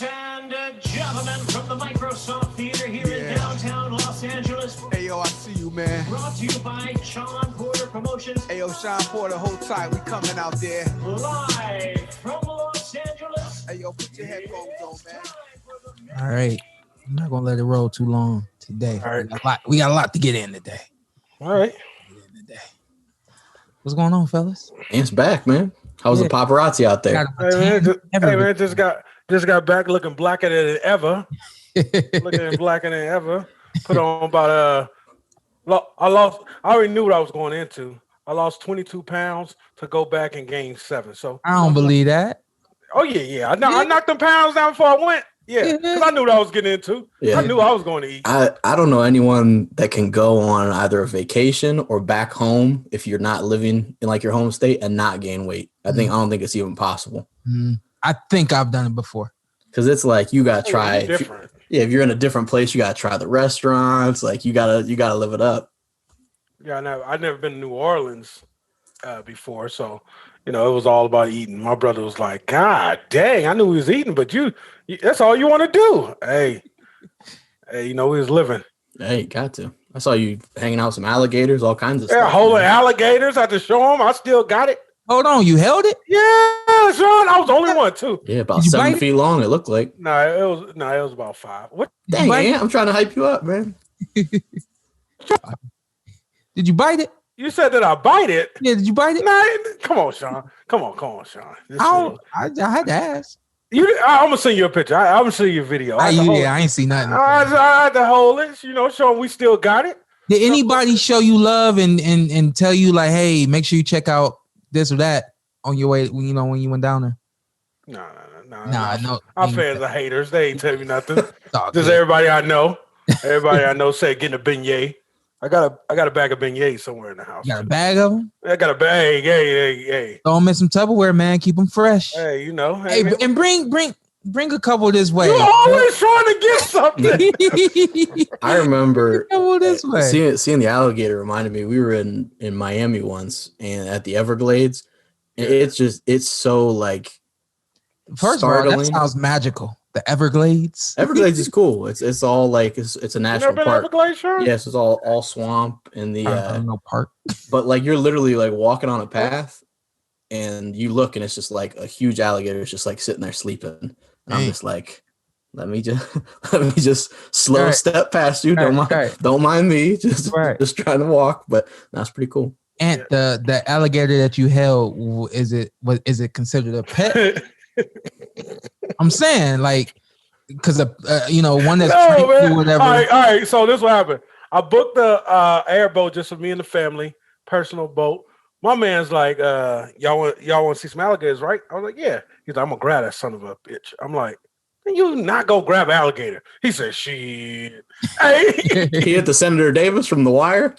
Ladies and gentlemen, from the Microsoft Theater here in downtown Los Angeles. Hey, yo, I see you, man. Brought to you by Shawn Porter Promotions. Hey, yo, Shawn Porter, hold tight. We coming out there. Live from Los Angeles. Hey, yo, put your headphones on, man. All right. I'm not going to let it roll too long today. All right. We got a lot to get in today. All right. What's going on, fellas? It's back, man. How's the paparazzi out there? Hey, man, just got back looking blacker than ever. Looking blacker than ever. Put on about I already knew what I was going into. I lost 22 pounds to go back and gain 7. So I don't believe that. Oh yeah. I knocked them pounds down before I went. Yeah, because I knew what I was getting into. Yeah. I knew I was going to eat. I don't know anyone that can go on either a vacation or back home if you're not living in like your home state and not gain weight. I don't think it's even possible. I think I've done it before. Because it's like you gotta try. If you're in a different place, you gotta try the restaurants. Like you gotta live it up. Yeah, I've never been to New Orleans before, so it was all about eating. My brother was like, "God dang, I knew he was eating, but you that's all you want to do." Hey, he was living. Hey, got to. I saw you hanging out with some alligators, all kinds of stuff. Yeah, holding alligators. I had to show them. I still got it. Hold on, you held it? Yeah, Shawn. I was the only one too. Yeah, about 7 feet long. It looked like. No, it was about 5. What? Dang, man, I'm trying to hype you up, man. Did you bite it? You said that I bite it. Yeah, did you bite it? Nah, come on, Shawn. Come on, Shawn. I had to ask. I'm gonna send you a picture. I'm gonna send you a video. I ain't see nothing. I had to hold it. Shawn, we still got it. Did anybody show you love and tell you like, hey, make sure you check out this or that on your way, when you went down there? No. Our fans are haters. They ain't telling me nothing. Just everybody I know said getting a beignet. I got a bag of beignets somewhere in the house. You got a bag of them? I got a bag. Hey. Throw them in some Tupperware, man. Keep them fresh. Hey, Hey, and bring a couple this way. You're always trying to get something. I remember this way. Seeing the alligator reminded me. We were in Miami once, and at the Everglades, it's so like. First startling. of all, that sounds magical. The Everglades. Everglades is cool. It's all like it's a national park. Everglades, sure? Yes, it's all swamp and the no park. But like you're literally like walking on a path, and you look, and it's just like a huge alligator is just like sitting there sleeping. And I'm just like, let me just slow step past you. Don't mind me. Just trying to walk, but that's pretty cool. And the alligator that you held, is it considered a pet? I'm saying like, because one that's trained or whatever. All right. So this what happened. I booked the airboat just for me and the family, personal boat. My man's like, y'all want to see some alligators, right? I was like, yeah. He's like, I'm gonna grab that son of a bitch. I'm like, you not go grab alligator. He said, shit. Hey, he hit the Senator Davis from The Wire.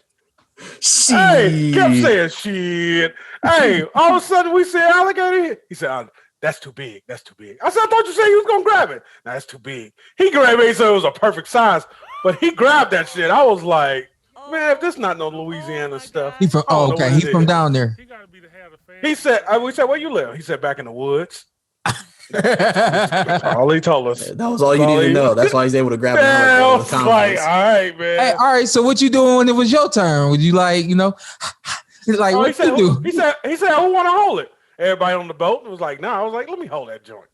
Shit. Hey, kept saying shit. Hey, all of a sudden we see alligator. He said, that's too big. That's too big. I said, I thought you said you was gonna grab it. Nah, that's too big. He grabbed it. He said it was a perfect size, but he grabbed that shit. I was like, man, if this not no Louisiana stuff. He's from down there. He gotta be the head of the family. He said, we said, where you live? He said, back in the woods. That's all he told us. That was all you needed to know. That's why he's able to grab it. All right, man. Hey, all right. So what you doing when it was your turn? Would you like, what you do? He said, who want to hold it? Everybody on the boat was like, nah. I was like, let me hold that joint.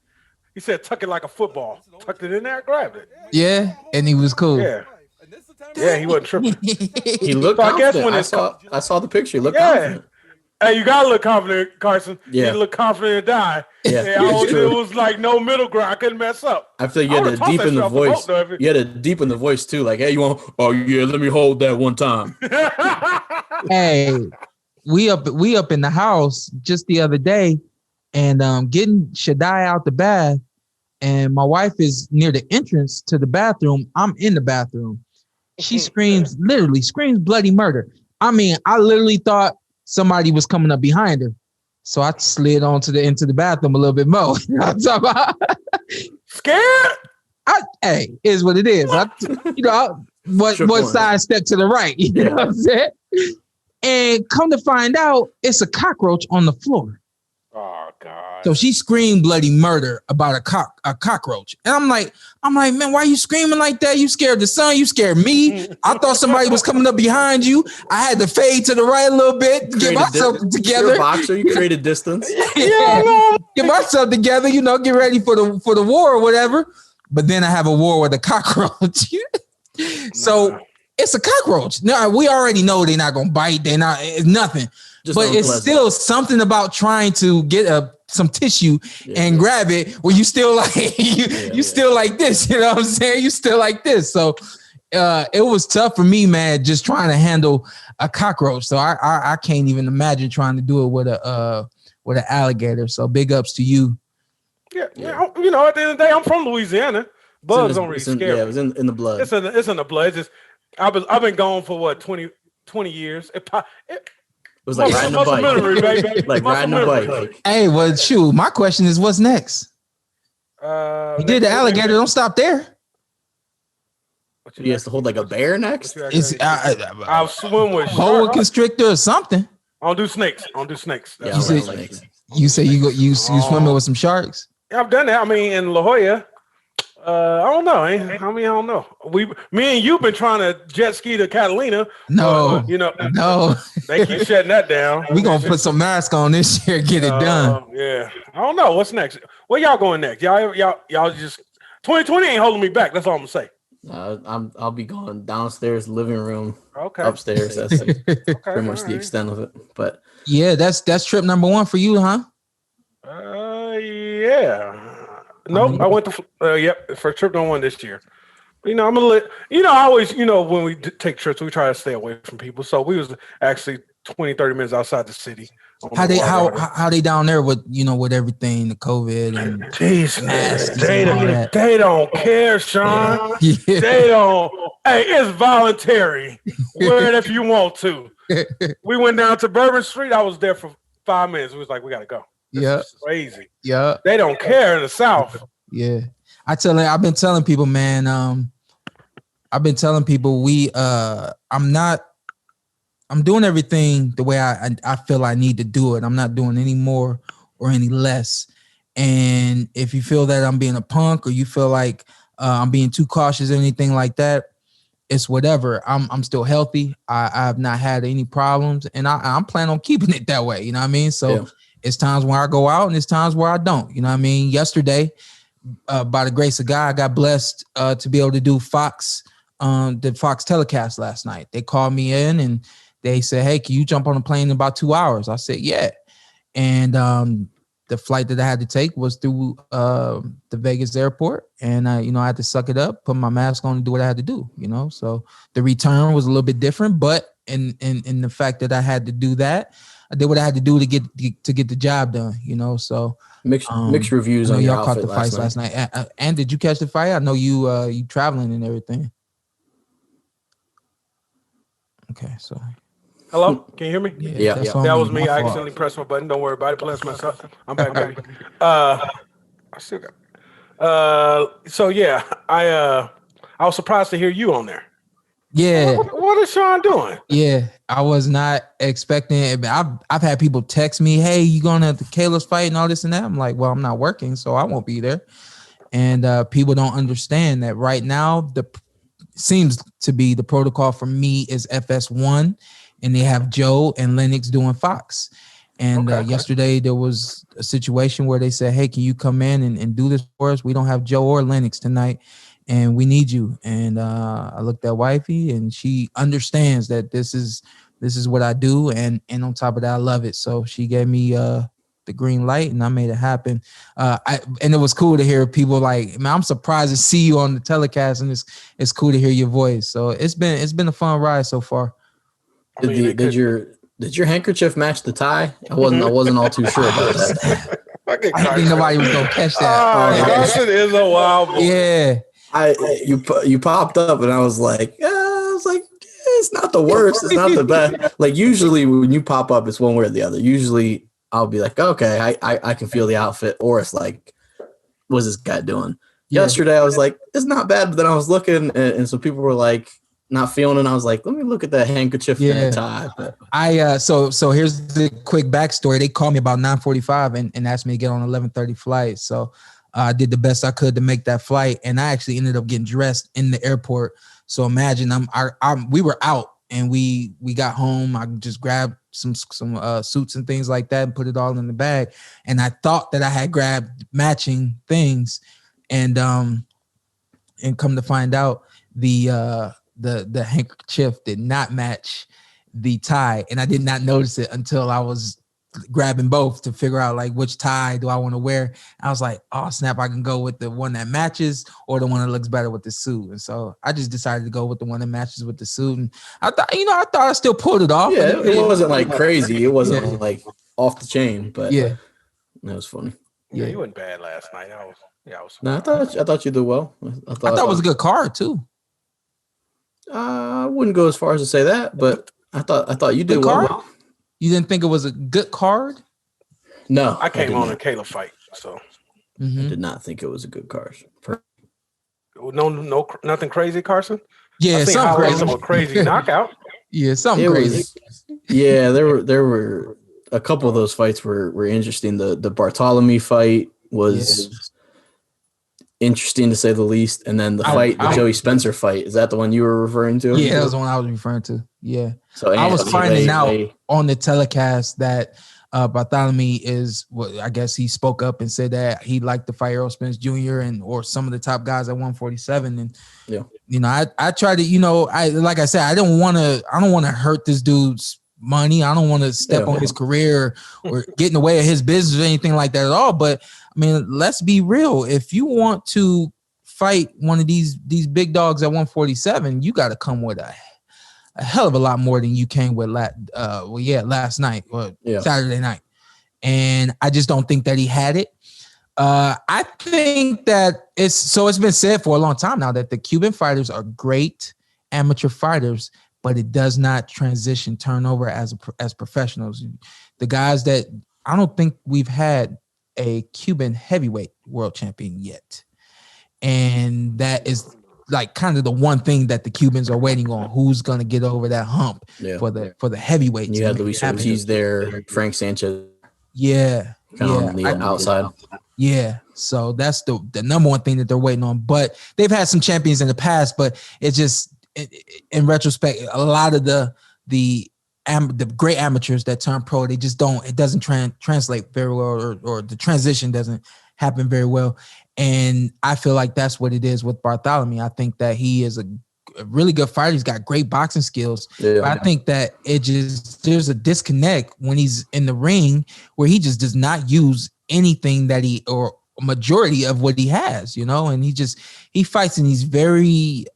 He said, tuck it like a football. Tucked it in there, grabbed it. Yeah, and he was cool. Yeah, he wasn't tripping. He looked confident. I saw the picture. He looked confident. Hey, you gotta look confident, Carson. Yeah. You look confident and die. Yeah, it was like no middle ground. I couldn't mess up. I feel like you had to deepen the voice. You had to deepen the voice too. Like, hey, you want? Oh yeah, let me hold that one time. Hey, we up in the house just the other day, and getting Shaddai out the bath, and my wife is near the entrance to the bathroom. I'm in the bathroom. She literally screams bloody murder. I mean, I literally thought somebody was coming up behind her. So I slid into the bathroom a little bit more. I'm talking about scared? Hey, is what it is. One side step to the right. You know what I'm saying? And come to find out, it's a cockroach on the floor. Oh God. So she screamed bloody murder about a cockroach. And I'm like, man, why are you screaming like that? You scared the sun, you scared me. I thought somebody was coming up behind you. I had to fade to the right a little bit, get myself together. You're a boxer, you created distance. Get myself together, get ready for the war or whatever. But then I have a war with a cockroach. So it's a cockroach. Now we already know they're not gonna bite, it's nothing. But it's still something about trying to get some tissue and grab it where you still like you still like this, you know what I'm saying? You still like this. So it was tough for me, man, just trying to handle a cockroach. So I can't even imagine trying to do it with an alligator. So big ups to you. Yeah. At the end of the day, I'm from Louisiana. Bugs don't really scare me. Yeah, it was in the blood. It's in the blood. It's just I've been gone for what 20 years. It was like riding a bike. Memory, baby. Like riding a bike. Hey, well, shoot. My question is, what's next? You did the alligator. Don't stop there. He has to hold like a bear next. I'll swim with boa constrictor or something. I don't do snakes. Yeah, you say you swimming with some sharks? Yeah, I've done that. I mean, in La Jolla. I don't know. I don't know. Me and you've been trying to jet ski to Catalina. No. They keep shutting that down. We gonna put some mask on this year, get it done. Yeah. I don't know. What's next? Where y'all going next? Y'all just 2020 ain't holding me back. That's all I'm gonna say. I'll be going downstairs, living room, okay, upstairs. That's pretty much the extent of it. But yeah, that's trip number 1 for you, huh? Yeah. Nope, I went to for trip number 1 this year. I'm gonna let I always when we take trips we try to stay away from people. So we was actually 20-30 minutes outside the city. How they down there with with everything, the COVID and they don't care, Shawn. Yeah. They don't. Hey, it's voluntary. Wear it if you want to. We went down to Bourbon Street. I was there for 5 minutes. We was like, we gotta go. Yeah, crazy. Yeah, they don't care in the South. Yeah, I've been telling people, man. I've been telling people I'm doing everything the way I feel I need to do it. I'm not doing any more or any less. And if you feel that I'm being a punk or you feel like I'm being too cautious or anything like that, it's whatever. I'm still healthy. I have not had any problems, and I'm planning on keeping it that way. You know what I mean? So. Yeah. It's times where I go out and it's times where I don't. You know what I mean? Yesterday, by the grace of God, I got blessed to be able to do the Fox telecast last night. They called me in and they said, hey, can you jump on a plane in about 2 hours? I said, yeah. And the flight that I had to take was through the Vegas airport. And, I had to suck it up, put my mask on and do what I had to do, So the return was a little bit different, but in the fact that I had to do that, I did what I had to do to get the job done, So mixed reviews on y'all caught the fights last night. And did you catch the fight? I know you traveling and everything. Okay, so hello, can you hear me? Yeah. That was me. I accidentally pressed my button. Don't worry about it. Bless myself. I'm back, baby. I still got. So yeah, I was surprised to hear you on there. Yeah. What is Shawn doing? Yeah, I was not expecting it. I've had people text me, hey, you going to the Caleb's fight and all this and that? I'm like, well, I'm not working, so I won't be there. And people don't understand that right now, seems to be the protocol for me is FS1, and they have Joe and Lennox doing Fox. And yesterday there was a situation where they said, hey, can you come in and do this for us? We don't have Joe or Lennox tonight. And we need you. And I looked at wifey, and she understands that this is what I do. And on top of that, I love it. So she gave me the green light, and I made it happen. And it was cool to hear people like, man, I'm surprised to see you on the telecast, and it's cool to hear your voice. So it's been a fun ride so far. Did your handkerchief match the tie? I wasn't all too sure about that. I didn't think nobody was gonna catch that. Carson is a wild boy. Yeah. You popped up and I was like, it's not the worst, it's not the best. Like usually when you pop up, it's one way or the other. Usually I'll be like, okay, I can feel the outfit, or it's like, what's this guy doing? Yeah. Yesterday I was like, it's not bad, but then I was looking and some people were like, not feeling it. I was like, let me look at that handkerchief and that tie. But So here's the quick backstory. They called me about 9:45 and asked me to get on 11:30 flight. So I did the best I could to make that flight, and I actually ended up getting dressed in the airport. So imagine we were out and we got home. I just grabbed some suits and things like that and put it all in the bag. And I thought that I had grabbed matching things, and come to find out the handkerchief did not match the tie, and I did not notice it until I was grabbing both to figure out like which tie do I want to wear. I was like, oh snap, I can go with the one that matches or the one that looks better with the suit. And so I just decided to go with the one that matches with the suit. And I thought I still pulled it off. Yeah, it wasn't like crazy. It wasn't like off the chain, but yeah, that was funny. Yeah, you went bad last night. I was. No, I thought you did well. I thought it was a good card too. I wouldn't go as far as to say that, but I thought you did well. You didn't think it was a good card? No, I came on a Caleb fight, so I did not think it was a good card. No, nothing crazy, Carson. Yeah, something crazy knockout. Yeah, something crazy. Yeah, there were a couple of those fights were interesting. The Barthelemy fight was interesting to say the least, and then the Joey Spencer fight, is that the one you were referring to? Yeah, that was the one I was referring to. Yeah. So I was finding out on the telecast that Barthelemy is, well, I guess he spoke up and said that he liked to fight Errol Spence Jr. or some of the top guys at 147. And I tried to, like I said, I don't want to hurt this dude's money. I don't want to step on his career or get in the way of his business or anything like that at all. But I mean, let's be real. If you want to fight one of these big dogs at 147, you got to come with a hell of a lot more than you came with last night or Saturday night. And I just don't think that he had it. I think that it's been said for a long time now that the Cuban fighters are great amateur fighters, but it does not turnover as professionals. The guys that I don't think we've had a Cuban heavyweight world champion yet. And that is like kind of the one thing that the Cubans are waiting on. Who's going to get over that hump for the heavyweight? You had Luis Ortiz there, Frank Sanchez. Yeah. On the outside. Yeah. So that's the number one thing that they're waiting on. But they've had some champions in the past, but it's just in retrospect, a lot of the great amateurs that turn pro, it doesn't translate very well, or the transition doesn't happen very well. And I feel like that's what it is with Barthelemy. I think that he is a really good fighter. He's got great boxing skills. Yeah. But I think that there's a disconnect when he's in the ring where he just does not use anything or majority of what he has, and he fights in these very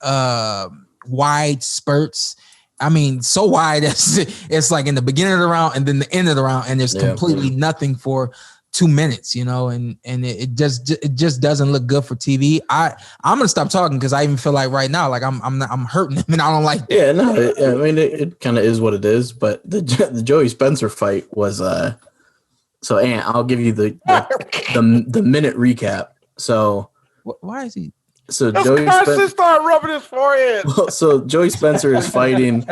wide spurts. I mean, so wide it's like in the beginning of the round and then the end of the round, and there's completely nothing for 2 minutes, and it just doesn't look good for TV. I'm gonna stop talking because I even feel like right now, like I'm hurting him, and I don't like that. Yeah, no, it kind of is what it is. But the Joey Spencer fight was so Ant, I'll give you the minute recap. So why is he? So Joey Spencer started rubbing his forehead. Well, so Joey Spencer is fighting.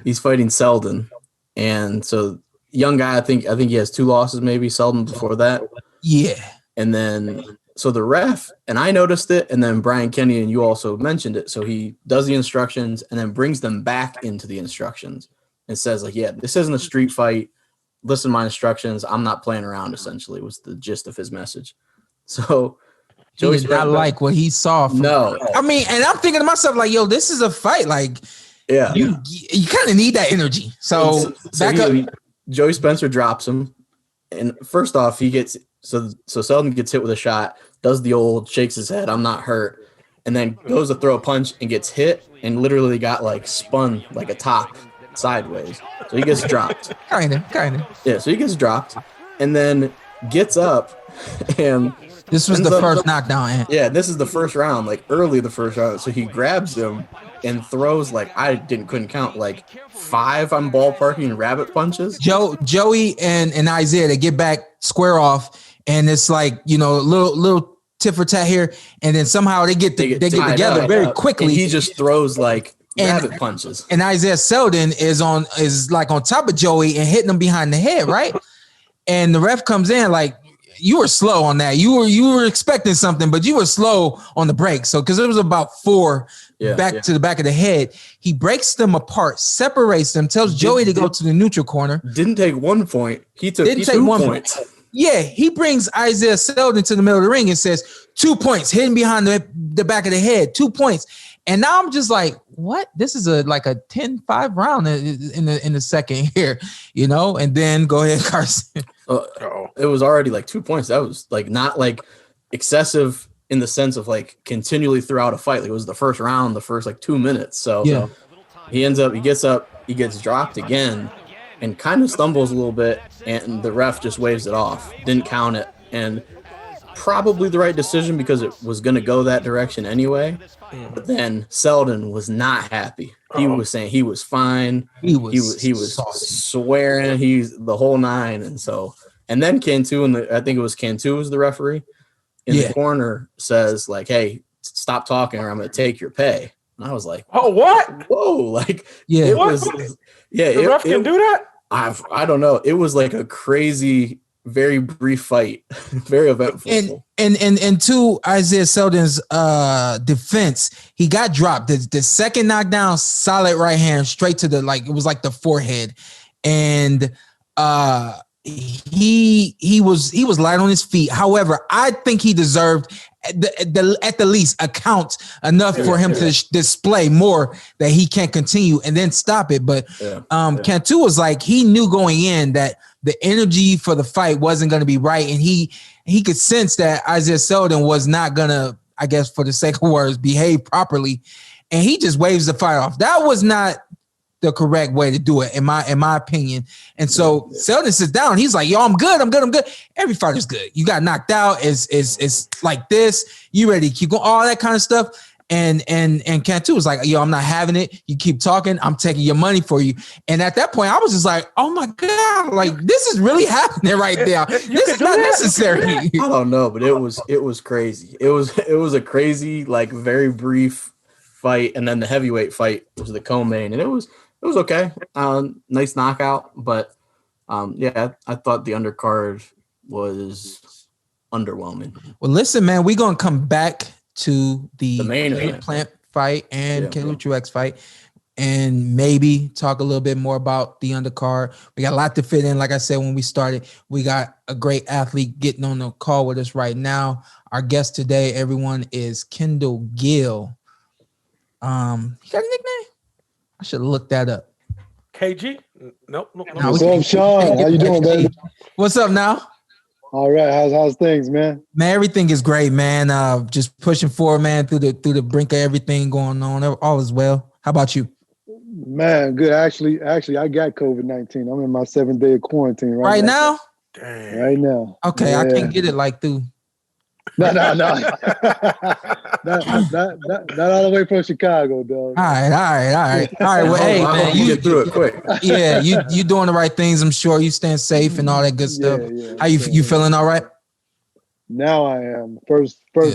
He's fighting Seldon, and so young guy. I think he has 2 losses, maybe Seldon before that. Yeah, and then so the ref, and I noticed it, and then Brian Kenny and you also mentioned it. So he does the instructions and then brings them back into the instructions and says like, "Yeah, this isn't a street fight. Listen to my instructions. I'm not playing around." Essentially, was the gist of his message. So. Joey did not like what he saw. I mean, and I'm thinking to myself, like, yo, this is a fight. Like, you kind of need that energy. So back up. Joey Spencer drops him. And first off, he gets so Seldon gets hit with a shot, does the old shakes his head, I'm not hurt, and then goes to throw a punch and gets hit and literally got like spun like a top sideways. So he gets dropped. Kind of. Yeah, so he gets dropped and then gets up and this was the first knockdown. Yeah, this is the first round, like early the first round. So he grabs him and throws like couldn't count like 5. I'm ballparking rabbit punches. Joey and Isiah, they get back square off, and it's like little tit for tat here, and then somehow they get together very quickly. And he just throws like rabbit punches. And Isiah Seldon is like on top of Joey and hitting him behind the head, right? And the ref comes in like, you were slow on that. You were expecting something, but you were slow on the break. So because it was about 4 to the back of the head, he breaks them apart, separates them, tells Joey to go to the neutral corner. Didn't take 1 point. He took 2 points. Yeah, he brings Isiah Seldon to the middle of the ring and says 2 points, hidden behind the back of the head, 2 points. And now I'm just like, what? This is like a 10-5 round in the second here, you know? And then go ahead, Carson. It was already like 2 points. That was like not like excessive in the sense of like continually throughout a fight. Like it was the first round, the first like 2 minutes. So he gets up, he gets dropped again and kind of stumbles a little bit. And the ref just waves it off. Didn't count it. And probably the right decision because it was going to go that direction anyway. But then Seldon was not happy. He was saying he was fine. He was swearing. He's the whole nine. And then Cantu, I think it was Cantu was the referee in the corner, says like, "Hey, stop talking or I'm going to take your pay." And I was like, "Oh, what? Whoa!" Like, the ref can do that. I don't know. It was like a crazy, very brief fight, very eventful. And to Isiah Seldon's defense, he got dropped. The second knockdown, solid right hand, straight to it was like the forehead, and he was light on his feet. However, I think he deserved at the least a count enough for him to display more that he can't continue and then stop it. But Cantu was like, he knew going in that the energy for the fight wasn't going to be right. And he could sense that Isiah Seldon was not going to, I guess for the sake of words, behave properly. And he just waves the fight off. That was not the correct way to do it, in my opinion. And so Seldon sits down. He's like, "Yo, I'm good. Every fighter's good. You got knocked out. It's like this. You ready to keep going? All that kind of stuff." And Cantu was like, "Yo, I'm not having it. You keep talking. I'm taking your money for you." And at that point, I was just like, "Oh my God, like this is really happening right there. This is not necessary." I don't know, but it was crazy. It was a crazy, like very brief fight, and then the heavyweight fight was the co-main, and it was okay. Nice knockout, but I thought the undercard was underwhelming. Well, listen, man, we're gonna come back to the main Plant fight and Caleb Truax fight, and maybe talk a little bit more about the undercard. We got a lot to fit in. Like I said when we started, we got a great athlete getting on the call with us right now. Our guest today, everyone, is Kendall Gill. He got a nickname? I should have looked that up. KG? Nope. What's up, Shawn? How you doing, baby? What's up now? All right. How's things, man? Man, everything is great, man. Just pushing forward, man, through the brink of everything going on. All is well. How about you? Man, good. Actually, I got COVID-19. I'm in my 7th day of quarantine right now. Dang. Right now. Okay, yeah. I can't get it like through. No. not all the way from Chicago, dog. All right. Well, hey, man, you get through it quick. Yeah, you doing the right things. I'm sure you staying safe and all that good stuff. Yeah, how you feeling? All right. Now I am. First 4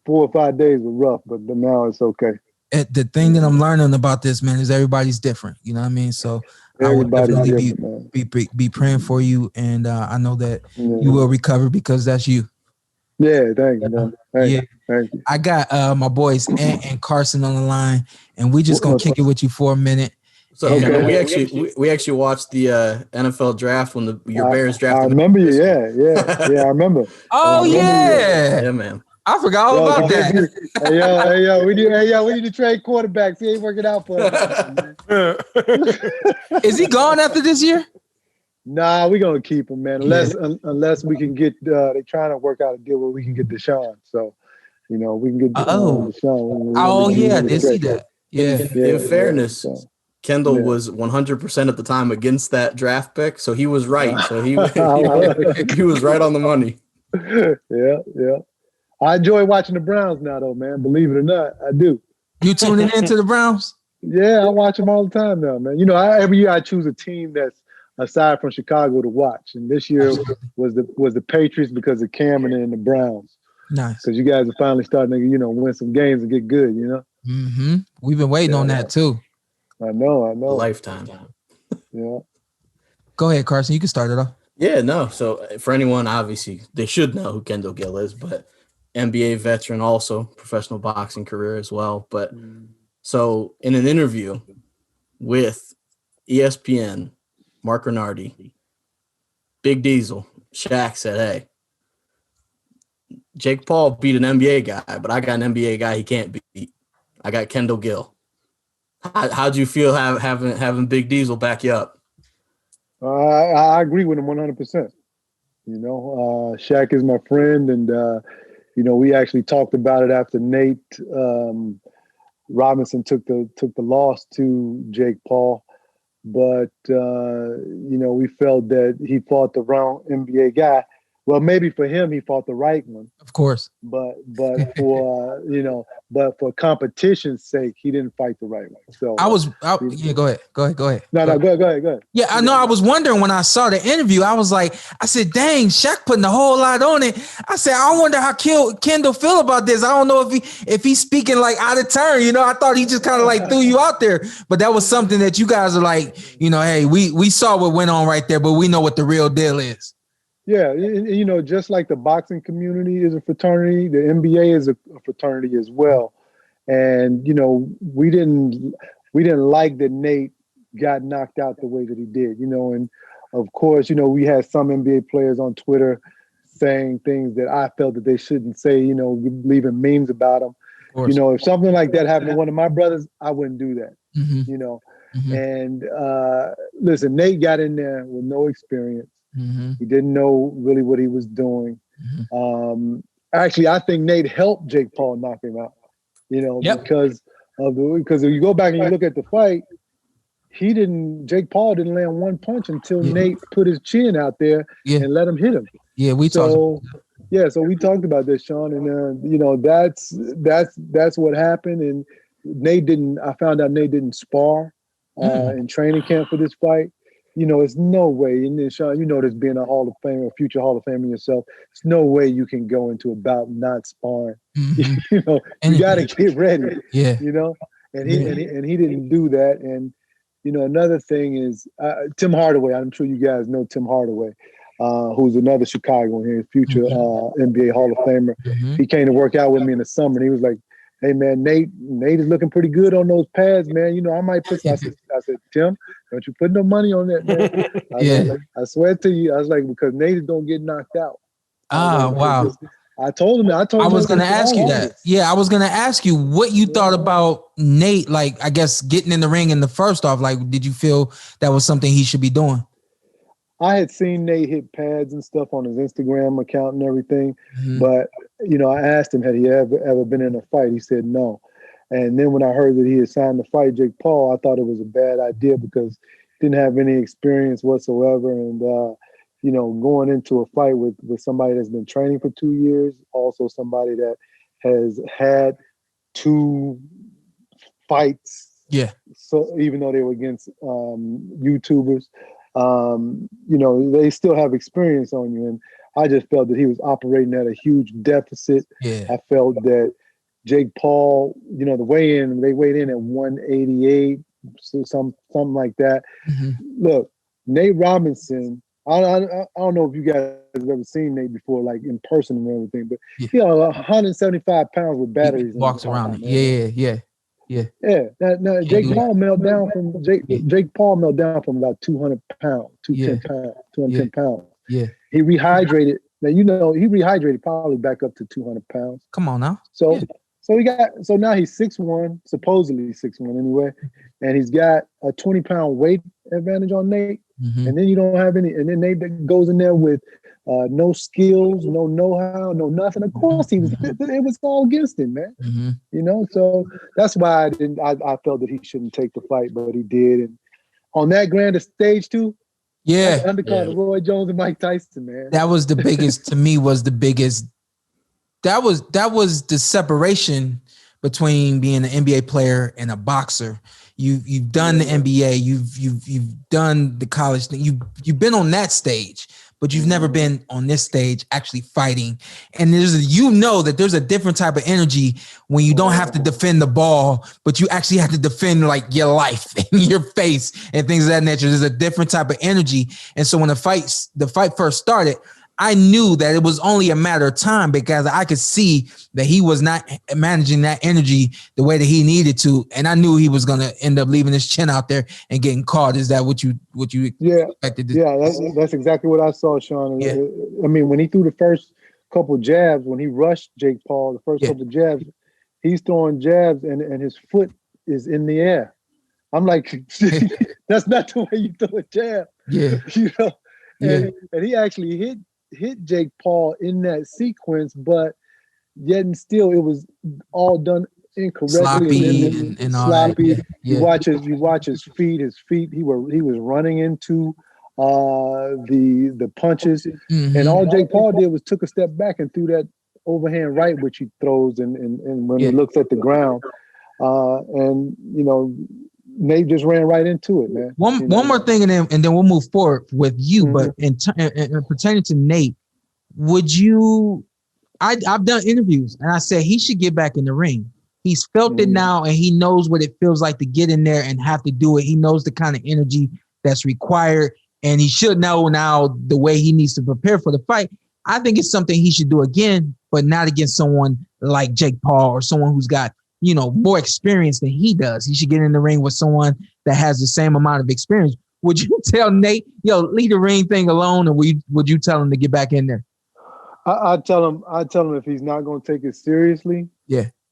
or 5 days were rough, but now it's okay. The thing that I'm learning about this, man, is everybody's different. You know what I mean? So everybody's I would definitely be praying for you, and I know that you will recover because that's you. Yeah, thank you, man. Thank you. I got my boys Ant and Carson on the line, and we just gonna kick it with you for a minute. So we actually watched the NFL draft when your Bears drafted. I remember you. Yeah. I remember. Oh yeah, man. I forgot all about that. Hey yo, we need to trade quarterbacks. He ain't working out for us. Is he gone after this year? Nah, we're gonna keep him, man. Unless we can get they're trying to work out a deal where we can get Shawn. So, we can get Shawn. I did see that. Yeah. In fairness, Kendall was 100% at the time against that draft pick, so he was right. So he was right on the money. Yeah. I enjoy watching the Browns now, though, man. Believe it or not, I do. You tuning into the Browns? Yeah, I watch them all the time now, man. Every year I choose a team that's aside from Chicago to watch, and this year was the Patriots because of Cameron and the Browns. Nice, because you guys are finally starting to win some games and get good. Mm-hmm. We've been waiting on that too. I know. A lifetime. Yeah. Go ahead, Carson. You can start it off. Yeah, no. So for anyone, obviously, they should know who Kendall Gill is, but NBA veteran, also professional boxing career as well. But so in an interview with ESPN, Mark Renardi, Big Diesel, Shaq said, "Hey, Jake Paul beat an NBA guy, but I got an NBA guy he can't beat. I got Kendall Gill." How'd you feel having Big Diesel back you up? I agree with him 100%. You know, Shaq is my friend, and you know, we actually talked about it after Nate Robinson took the loss to Jake Paul, but you know, we felt that he fought the wrong NBA guy. Well, maybe for him, he fought the right one. Of course. But for you know, but for competition's sake, he didn't fight the right one. So yeah, go ahead. No, go ahead. Yeah, I know. I was wondering when I saw the interview. I said, dang, Shaq putting a whole lot on it. I said, I wonder how Kendall feel about this. I don't know if he's speaking like out of turn. You know, I thought he just kind of like threw you out there, but that was something that you guys are like, you know, hey, we saw what went on right there, but we know what the real deal is. Yeah, you know, just like the boxing community is a fraternity, the NBA is a fraternity as well. And you know, we didn't like that Nate got knocked out the way that he did. You know, and of course, you know, we had some NBA players on Twitter saying things that I felt that they shouldn't say. You know, leaving memes about him. You know, if something like that happened to one of my brothers, I wouldn't do that. Mm-hmm. You know, mm-hmm. And listen, Nate got in there with no experience. Mm-hmm. He didn't know really what he was doing. Mm-hmm. Actually, I think Nate helped Jake Paul knock him out. You know, because if you go back and you look at the fight, Jake Paul didn't land one punch until Nate put his chin out there and let him hit him. Yeah, so we talked about this, Shawn, and you know, that's what happened. And I found out Nate didn't spar in training camp for this fight. You know, it's no way, and then Shawn, you know this being a Hall of Famer, a future Hall of Famer yourself, it's no way you can go into a bout not sparring. Mm-hmm. You know, you got to get ready. Yeah. You know, and he didn't do that. And you know, another thing is Tim Hardaway. I'm sure you guys know Tim Hardaway, who's another Chicagoan here, future NBA Hall of Famer. Mm-hmm. He came to work out with me in the summer, and he was like, "Hey man, Nate is looking pretty good on those pads, man. You know, I might put." I said, Tim, don't you put no money on that, man. I swear to you, I was like, because Nate is gonna get knocked out. Wow. I told him. I was going to ask you that. Yeah, I was going to ask you what you thought about Nate. Like, I guess getting in the ring in the first off. Like, did you feel that was something he should be doing? I had seen Nate hit pads and stuff on his Instagram account and everything, but you know, I asked him, had he ever been in a fight? He said no. And then when I heard that he had signed to fight Jake Paul, I thought it was a bad idea because he didn't have any experience whatsoever. And, you know, going into a fight with somebody that's been training for 2 years, also somebody that has had 2 fights. Yeah. So even though they were against YouTubers, you know, they still have experience on you. And I just felt that he was operating at a huge deficit. Yeah. I felt that Jake Paul, you know, they weighed in at 188, so something like that. Mm-hmm. Look, Nate Robinson, I don't know if you guys have ever seen Nate before, like in person and everything, but he's 175 pounds with batteries. He walks around. Yeah. Now Jake Paul melted down from Jake Paul melted down from about 200 pounds, 210 pounds. Yeah. He rehydrated. Now you know he rehydrated probably back up to 200 pounds. Come on now. So now he's 6'1", supposedly 6'1" anyway, and he's got a 20-pound weight advantage on Nate. Mm-hmm. And then you don't have any, and then Nate goes in there with no skills, no know-how, no nothing. Of course, it was all against him, man. Mm-hmm. You know, so that's why I felt that he shouldn't take the fight, but he did. And on that grander stage too, undercard of Roy Jones and Mike Tyson, man. That was the biggest to me. Was the biggest. That was the separation between being an NBA player and a boxer. You've done the NBA, you've done the college thing. You've been on that stage, but you've never been on this stage actually fighting. And there's a different type of energy when you don't have to defend the ball, but you actually have to defend like your life and your face and things of that nature. There's a different type of energy. And so when the fight first started, I knew that it was only a matter of time because I could see that he was not managing that energy the way that he needed to. And I knew he was going to end up leaving his chin out there and getting caught. Is that what you expected? That's exactly what I saw, Shawn. Yeah. I mean, when he threw the first couple jabs, when he rushed Jake Paul, the first couple jabs, he's throwing jabs and his foot is in the air. I'm like, that's not the way you throw a jab. Yeah. You know? And he actually hit Jake Paul in that sequence, but yet and still it was all done incorrectly, sloppy and sloppy. Yeah. You watch his feet. He was running into the punches, and all Jake Paul did was took a step back and threw that overhand right, which he throws and when he looks at the ground, and you know. Nate just ran right into it, man. One more thing, and then we'll move forward with you. But in pertaining to Nate, would you? I've done interviews, and I said he should get back in the ring. He's felt it now, and he knows what it feels like to get in there and have to do it. He knows the kind of energy that's required, and he should know now the way he needs to prepare for the fight. I think it's something he should do again, but not against someone like Jake Paul or someone who's got more experience than he does. He should get in the ring with someone that has the same amount of experience. Would you tell Nate, leave the ring thing alone, or would you tell him to get back in there? I'd tell him if he's not going to take it seriously,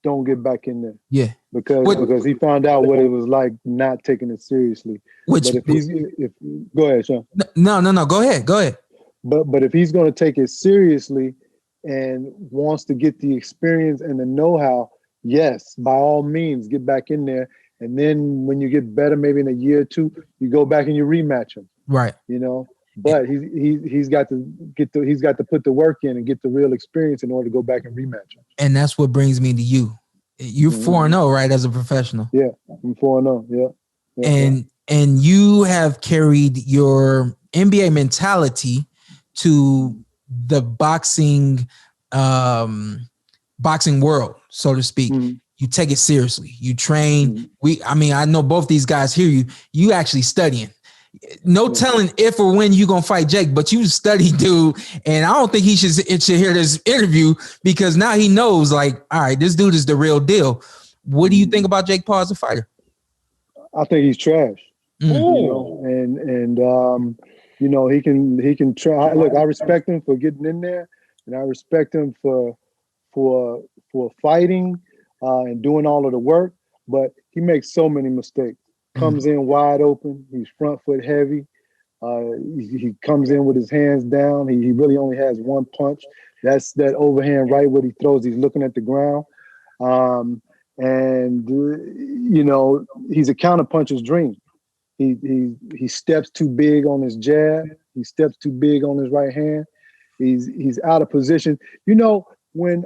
don't get back in there. Yeah. Because he found out what it was like not taking it seriously. Go ahead, Shawn. No, go ahead. But if he's going to take it seriously and wants to get the experience and the know-how, yes, by all means, get back in there. And then when you get better, maybe in a year or two, you go back and you rematch him. Right. But he's got to put the work in and get the real experience in order to go back and rematch him. And that's what brings me to you. You're 4-0, right, as a professional? Yeah, I'm 4-0. Yeah. And you have carried your NBA mentality to the boxing world, so to speak. You take it seriously. You train. I know both these guys hear you. You actually studying. No telling if or when you gonna fight Jake, but you study, dude. And I don't think he should hear this interview because now he knows, like, all right, this dude is the real deal. What do you think about Jake Paul as a fighter? I think he's trash. He can try. Look, I respect him for getting in there, and I respect him for fighting and doing all of the work, but he makes so many mistakes. Comes in wide open. He's front foot heavy. He comes in with his hands down. He really only has one punch. That's that overhand right where he throws. He's looking at the ground. He's a counterpuncher's dream. He steps too big on his jab. He steps too big on his right hand. He's out of position. When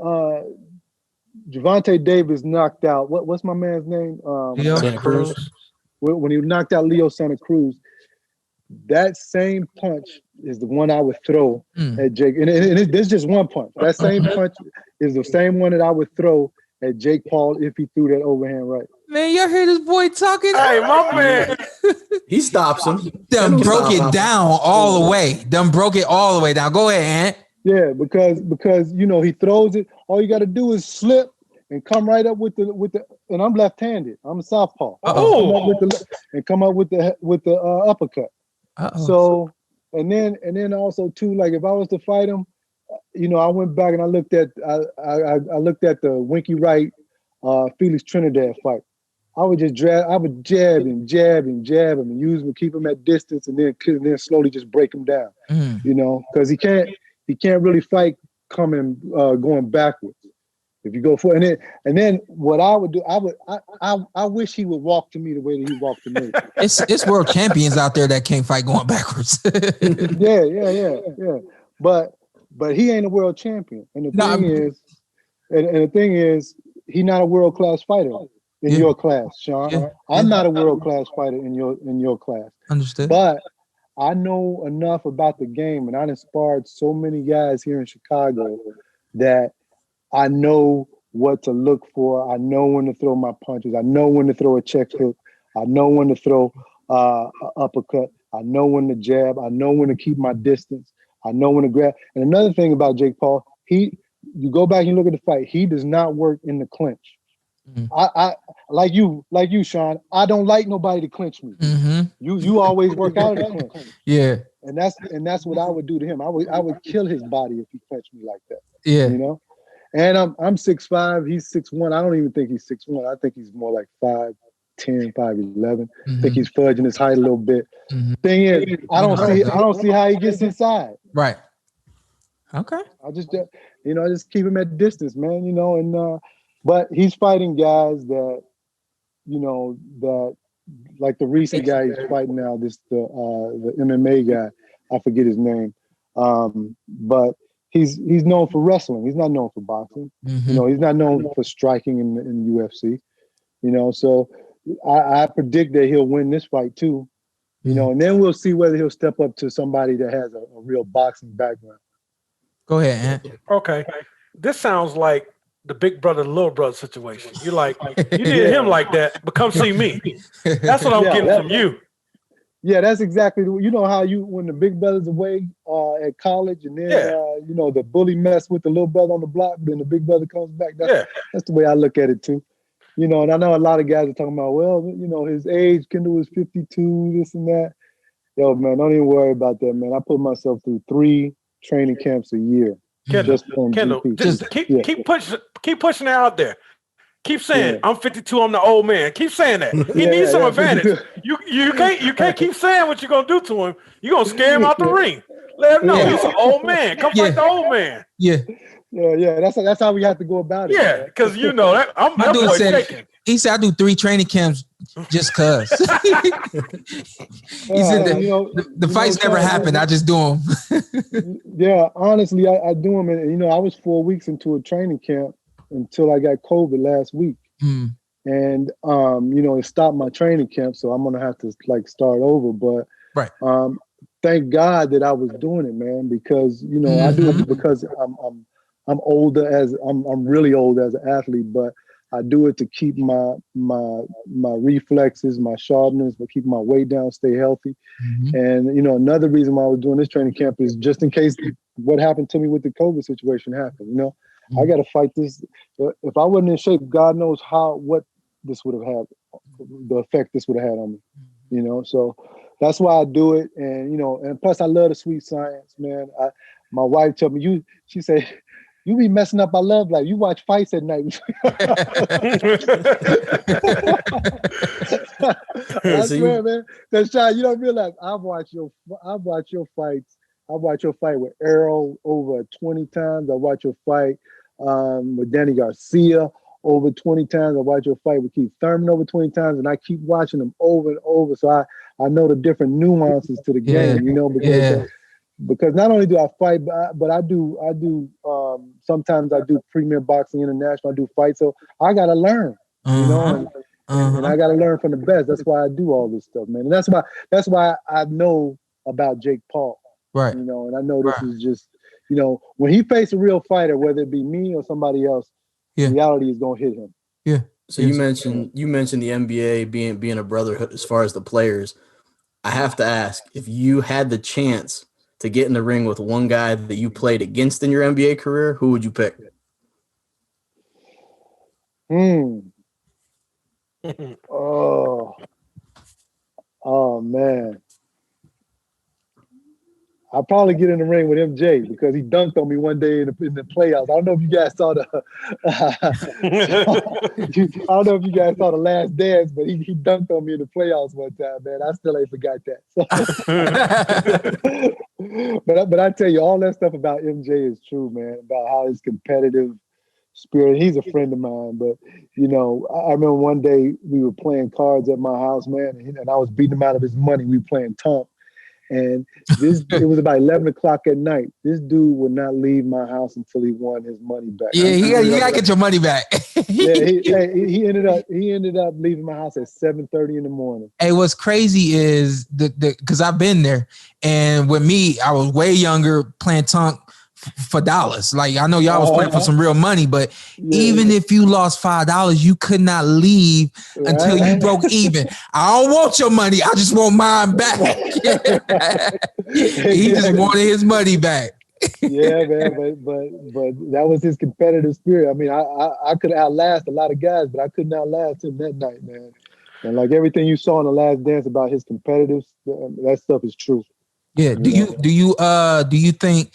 Gervonta Davis knocked out, what's my man's name? Santa Cruz. When he knocked out Leo Santa Cruz, that same punch is the one I would throw at Jake. And there's just one punch. That same punch is the same one that I would throw at Jake Paul if he threw that overhand right. Man, y'all hear this boy talking? Hey, my man. He stops him. Done broke it down all the way. Broke it all the way down. Go ahead, Ant. Yeah, because he throws it. All you got to do is slip and come right up with the. And I'm left-handed. I'm a southpaw. Come up with the uppercut. So and then also too, like if I was to fight him, I went back and I looked at the Winky Wright Felix Trinidad fight. I would jab him and use him, keep him at distance, and then slowly just break him down. Because he can't really fight going backwards. If you go for it, and then what I would do, I wish he would walk to me the way that he walked to me. It's world champions out there that can't fight going backwards. Yeah. But he ain't a world champion. And the thing is, he's not a world class fighter in your class, Shawn. I'm not a world class fighter in your class. Understood. But I know enough about the game, and I inspired so many guys here in Chicago that I know what to look for. I know when to throw my punches. I know when to throw a check hook. I know when to throw an uppercut. I know when to jab. I know when to keep my distance. I know when to grab. And another thing about Jake Paul, you go back and look at the fight, he does not work in the clinch. Mm-hmm. I like you, Shawn. I don't like nobody to clinch me. Mm-hmm. You always work out of the clinch. Yeah. And that's what I would do to him. I would kill his body if he clinched me like that. Yeah. You know? And I'm 6'5", he's 6'1". I don't even think he's 6'1". I think he's more like 5'10", 5'11". Mm-hmm. I think he's fudging his height a little bit. Mm-hmm. Thing is, I don't see how he gets inside. Right. Okay. I just keep him at distance, man. You know, and but he's fighting guys that, you know, that like the recent guy he's fighting now. The MMA guy. I forget his name, but he's known for wrestling. He's not known for boxing. Mm-hmm. You know, he's not known for striking in UFC. You know, so I predict that he'll win this fight too. You know, and then we'll see whether he'll step up to somebody that has a real boxing background. Go ahead, Ant. Okay. This sounds like the big brother, little brother situation. You're like, you did him like that, but come see me. That's what I'm getting from you. Yeah, that's exactly. You know how when the big brother's away at college, and then you know the bully mess with the little brother on the block, then the big brother comes back. That's the way I look at it too. You know, and I know a lot of guys are talking about, well, you know, his age, Kendall was 52, this and that. Yo, man, don't even worry about that, man. I put myself through 3 training camps a year. Kendall, just keep pushing it out there. Keep saying I'm 52. I'm the old man. Keep saying that. He needs some advantage. You can't keep saying what you're gonna do to him. You're gonna scare him out the ring. Let him know he's an old man. Come fight the old man. Yeah. That's how we have to go about it. Yeah, because you know that my dude said he said I do 3 training camps just cause. He said the fights never happen. I just do them. Yeah, honestly, I do them, and you know, I was 4 weeks into a training camp until I got COVID last week, and you know, it stopped my training camp, so I'm gonna have to like start over. But thank God that I was doing it, man, because you know I do it because I'm older I'm really old as an athlete, but I do it to keep my reflexes, my sharpness, but keep my weight down, stay healthy. And you know, another reason why I was doing this training camp is just in case what happened to me with the COVID situation happened. You know, I got to fight this. If I wasn't in shape, God knows what this would have had, the effect this would have had on me. You know, so that's why I do it. And you know, and plus I love the sweet science, man. My wife told me she said, you be messing up my love life. You watch fights at night. I swear, man. That's Shawn, you don't realize I've watched your fights. I watched your fight with Errol over 20 times. I watched your fight with Danny Garcia over 20 times. I watched your fight with Keith Thurman over 20 times, and I keep watching them over and over. So I know the different nuances to the game, you know, because not only do I fight, but I do sometimes I do Premier Boxing International. I do fights, so I gotta learn, you know, and I gotta learn from the best. That's why I do all this stuff, man. And that's why I know about Jake Paul, right? You know, and I know this is just, you know, when he faces a real fighter, whether it be me or somebody else, reality is gonna hit him. Yeah. So you mentioned the NBA being a brotherhood as far as the players. I have to ask, if you had the chance to get in the ring with one guy that you played against in your NBA career, who would you pick? Oh man. I'll probably get in the ring with MJ because he dunked on me one day in the playoffs. I don't know if you guys saw the Last Dance, but he dunked on me in the playoffs one time, man. I still ain't forgot that. So. but I tell you, all that stuff about MJ is true, man, about how his competitive spirit. He's a friend of mine, but, you know, I remember one day we were playing cards at my house, man, and I was beating him out of his money. We were playing Tomp. And it was about 11 o'clock at night. This dude would not leave my house until he won his money back. Yeah, you gotta get your money back. Yeah, he ended up leaving my house at 7:30 in the morning. Hey, what's crazy is because I've been there, and with me, I was way younger playing tunk for dollars. Like I know y'all was playing for some real money, but even if you lost $5, you could not leave until you broke even. I don't want your money. I just want mine back. He just wanted his money back. Yeah, man, but that was his competitive spirit. I mean, I could outlast a lot of guys, but I couldn't outlast him that night, man. And like everything you saw in The Last Dance about his competitive, that stuff is true. Yeah. Do you think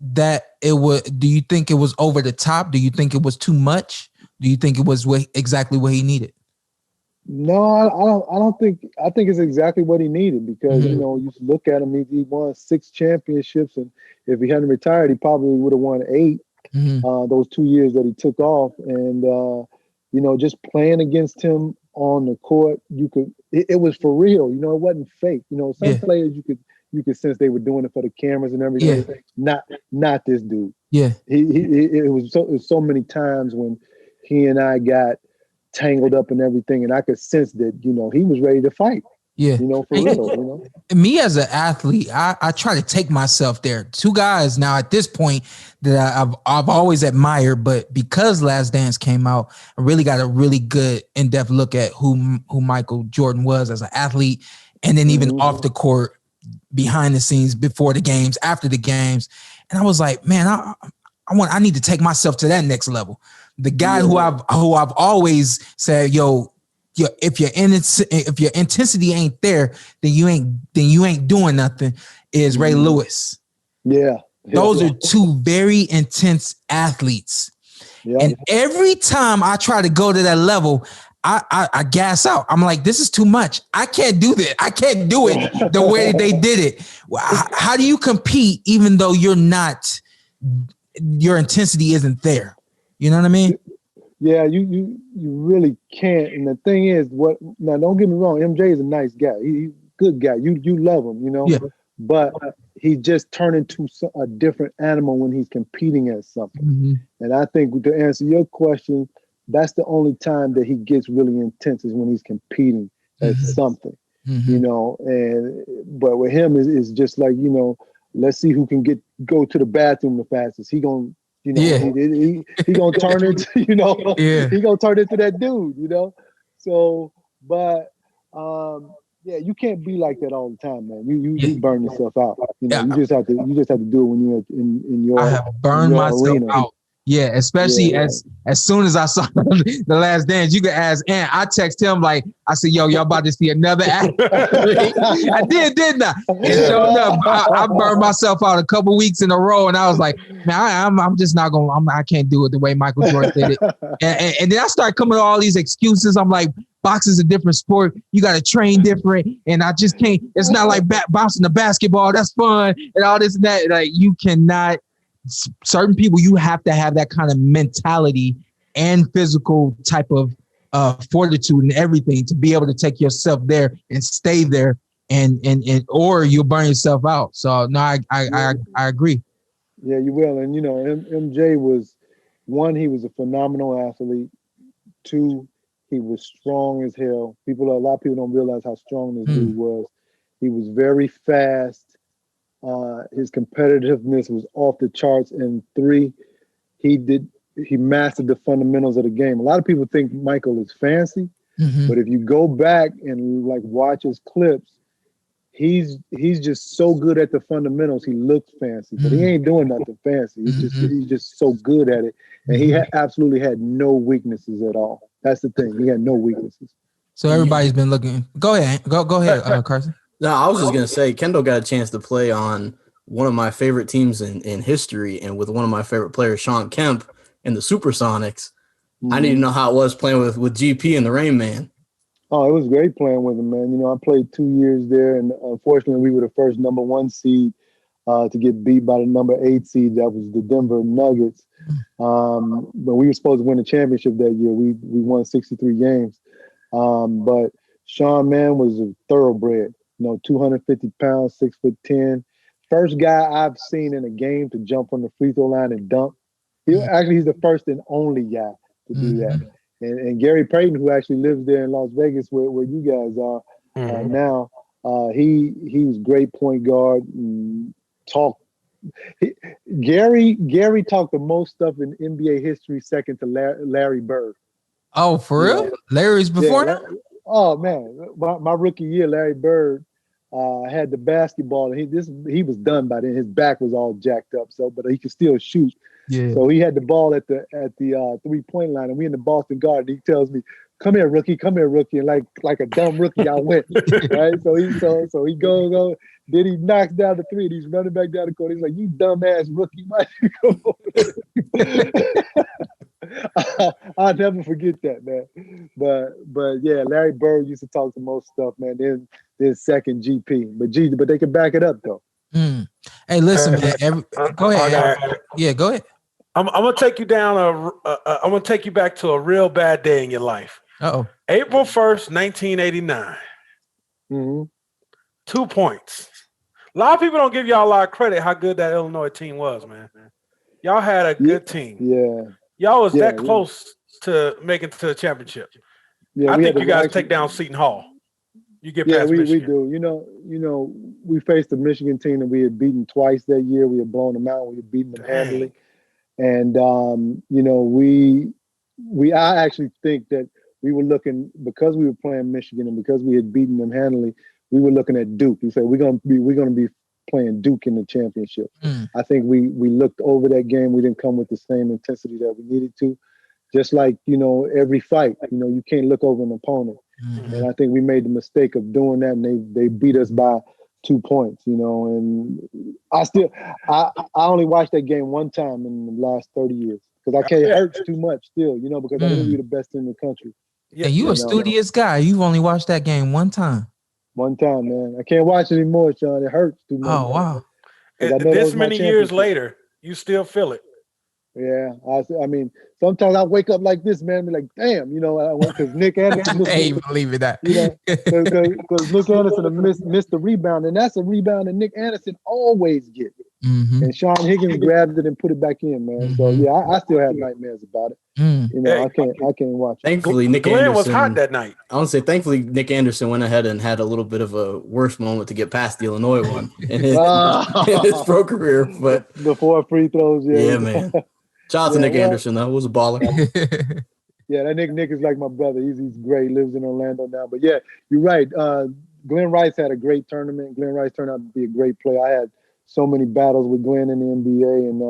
that do you think it was over the top? Do you think it was too much? Do you think it was exactly what he needed? No, I don't think. I think it's exactly what he needed because you know, you look at him. He won 6 championships, and if he hadn't retired, he probably would have won 8. Those 2 years that he took off, and you know, just playing against him on the court, it was for real. You know, it wasn't fake. You know, some players you could sense they were doing it for the cameras and everything. Not this dude. Yeah, it was so many times when he and I got tangled up and everything, and I could sense that, you know, he was ready to fight. Yeah, you know, for real. You know, me as an athlete, I try to take myself there. 2 guys now at this point that I've always admired, but because Last Dance came out, I really got a really good in-depth look at who Michael Jordan was as an athlete, and then even off the court, behind the scenes, before the games, after the games, and I was like, man, I need to take myself to that next level. The guy who I've always said, yo, if your intensity ain't there, then you ain't doing nothing, is Ray Lewis. Yeah. Those are 2 very intense athletes. Yeah. And every time I try to go to that level, I gas out. I'm like, this is too much. I can't do that. I can't do it the way they did it. How do you compete even though your intensity isn't there? You know what I mean? Yeah, you really can't. And the thing is, now don't get me wrong, MJ is a nice guy. He's a good guy. You love him, you know. Yeah. But he just turned into a different animal when he's competing at something. And I think to answer your question, that's the only time that he gets really intense is when he's competing at something. You know, but with him is just like, you know, let's see who can go to the bathroom the fastest. He gonna, you know, he gonna turn into, you know, he gonna turn into that dude, you know. So, but yeah, you can't be like that all the time, man. You burn yourself out. You know, you just have to do it when you're in your. I have burned myself out. Yeah, especially as soon as I saw The Last Dance, you could ask Ant. I text him like, I said, yo, y'all about to see another athlete. I did, didn't I? And showing up, I burned myself out a couple weeks in a row, and I was like, man, I'm just not going. I can't do it the way Michael Jordan did it. And then I started coming to all these excuses. I'm like, boxing's a different sport. You got to train different, and I just can't. It's not like bouncing the basketball. That's fun and all this and that. Like, you cannot. Certain people, you have to have that kind of mentality and physical type of fortitude and everything to be able to take yourself there and stay there, and or you'll burn yourself out. So no, I agree. Yeah, you will. And you know, MJ was, 1, he was a phenomenal athlete. 2, he was strong as hell. A lot of people don't realize how strong this dude was. He was very fast. His competitiveness was off the charts. And 3, he mastered the fundamentals of the game. A lot of people think Michael is fancy, but if you go back and like watch his clips, he's just so good at the fundamentals. He looks fancy, but he ain't doing nothing fancy. He's just so good at it. And he absolutely had no weaknesses at all. That's the thing. He had no weaknesses. So everybody's been looking. Go ahead, Carson. No, I was just going to say, Kendall got a chance to play on one of my favorite teams in history and with one of my favorite players, Shawn Kemp, in the Supersonics. I need to know how it was playing with GP and the Rain Man. Oh, it was great playing with him, man. You know, I played 2 years there, and unfortunately, we were the first number 1 seed to get beat by the number 8 seed. That was the Denver Nuggets. But we were supposed to win the championship that year. We won 63 games. But Shawn, man, was a thoroughbred. 250 pounds, 6'10". First guy I've seen in a game to jump from the free throw line and dunk. He's the first and only guy to do that. And Gary Payton, who actually lives there in Las Vegas, where you guys are now, he was great point guard. And Gary talked the most stuff in NBA history, second to Larry Bird. Oh, for real? Larry's before him? Oh man, my rookie year, Larry Bird had the basketball. And he was done by then. His back was all jacked up, but he could still shoot. Yeah. So he had the ball at the 3-point line, and we in the Boston Garden. He tells me, "Come here, rookie. And like a dumb rookie, I went right. So he goes. Then he knocks down the three, and he's running back down the court. He's like, "You dumbass rookie, why you go over there?" I'll never forget that, man. But yeah, Larry Bird used to talk the most stuff, man. Then second GP, but they can back it up though. Hey, listen, man. Go ahead. Yeah, go ahead. I'm gonna take you down I'm gonna take you back to a real bad day in your life. April 1st, 1989. 2 points. A lot of people don't give y'all a lot of credit how good that Illinois team was, man. Y'all had a good team. Yeah. Y'all was that close to making it to the championship. Yeah, I think you guys take down Seton Hall. You get past Michigan. We do. You know, we faced a Michigan team that we had beaten twice that year. We had blown them out. We had beaten them handily. And I actually think that we were looking, because we were playing Michigan and because we had beaten them handily, we were looking at Duke. We said we're gonna be playing Duke in the championship. I think we looked over that game. We didn't come with the same intensity that we needed to. Just like, every fight, you can't look over an opponent. And I think we made the mistake of doing that, and they beat us by 2 points, and I only watched that game one time in the last 30 years because it hurts too much still, because I think we're the best in the country. Yeah, and you a studious guy. You've only watched that game one time. One time, man. I can't watch it anymore, Sean. It hurts too much. Oh, wow. This many years later, you still feel it. Yeah. I mean, sometimes I wake up like this, man, and be like, damn, because Nick Anderson. I ain't believing that. Because Nick Anderson missed the rebound, and that's a rebound that Nick Anderson always gets. And Sean Higgins grabbed it and put it back in, man. So yeah, I still have nightmares about it. I can't watch it. Thankfully, Nick Glenn Anderson was hot that night. I want to say, thankfully, Nick Anderson went ahead and had a little bit of a worse moment to get past the Illinois one in his pro career. But the 4 free throws, yeah, man. Shout out to Nick Anderson, though. It was a baller. Yeah, that Nick is like my brother. He's great. Lives in Orlando now. But yeah, you're right. Glenn Rice had a great tournament. Glenn Rice turned out to be a great player. I had so many battles with Glenn in the NBA, and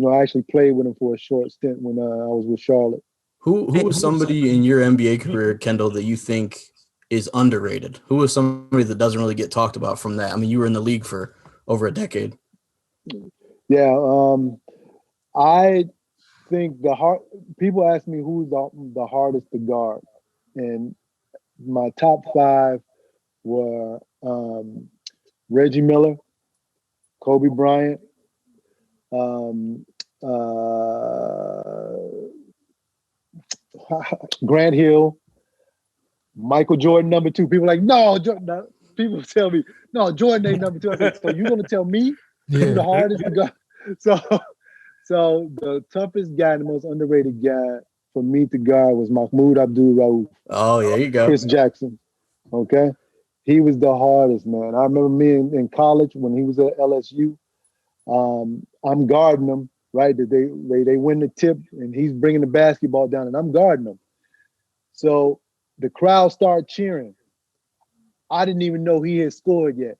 I actually played with him for a short stint when I was with Charlotte. Who was somebody in your NBA career, Kendall, that you think is underrated? Who was somebody that doesn't really get talked about from that? I mean, you were in the league for over a decade. Yeah, I think people ask me who's the hardest to guard, and my top 5 were Reggie Miller, Kobe Bryant, Grant Hill, Michael Jordan, number 2. People are like, no, Jordan. People tell me, no, Jordan ain't number 2. I said, so you're gonna tell me who's the hardest to guard? So the toughest guy and the most underrated guy for me to guard was Mahmoud Abdul-Rauf. Oh, yeah, you go. Chris Jackson. Okay. He was the hardest, man. I remember me in college when he was at LSU. I'm guarding him, right? They win the tip and he's bringing the basketball down and I'm guarding him. So the crowd started cheering. I didn't even know he had scored yet.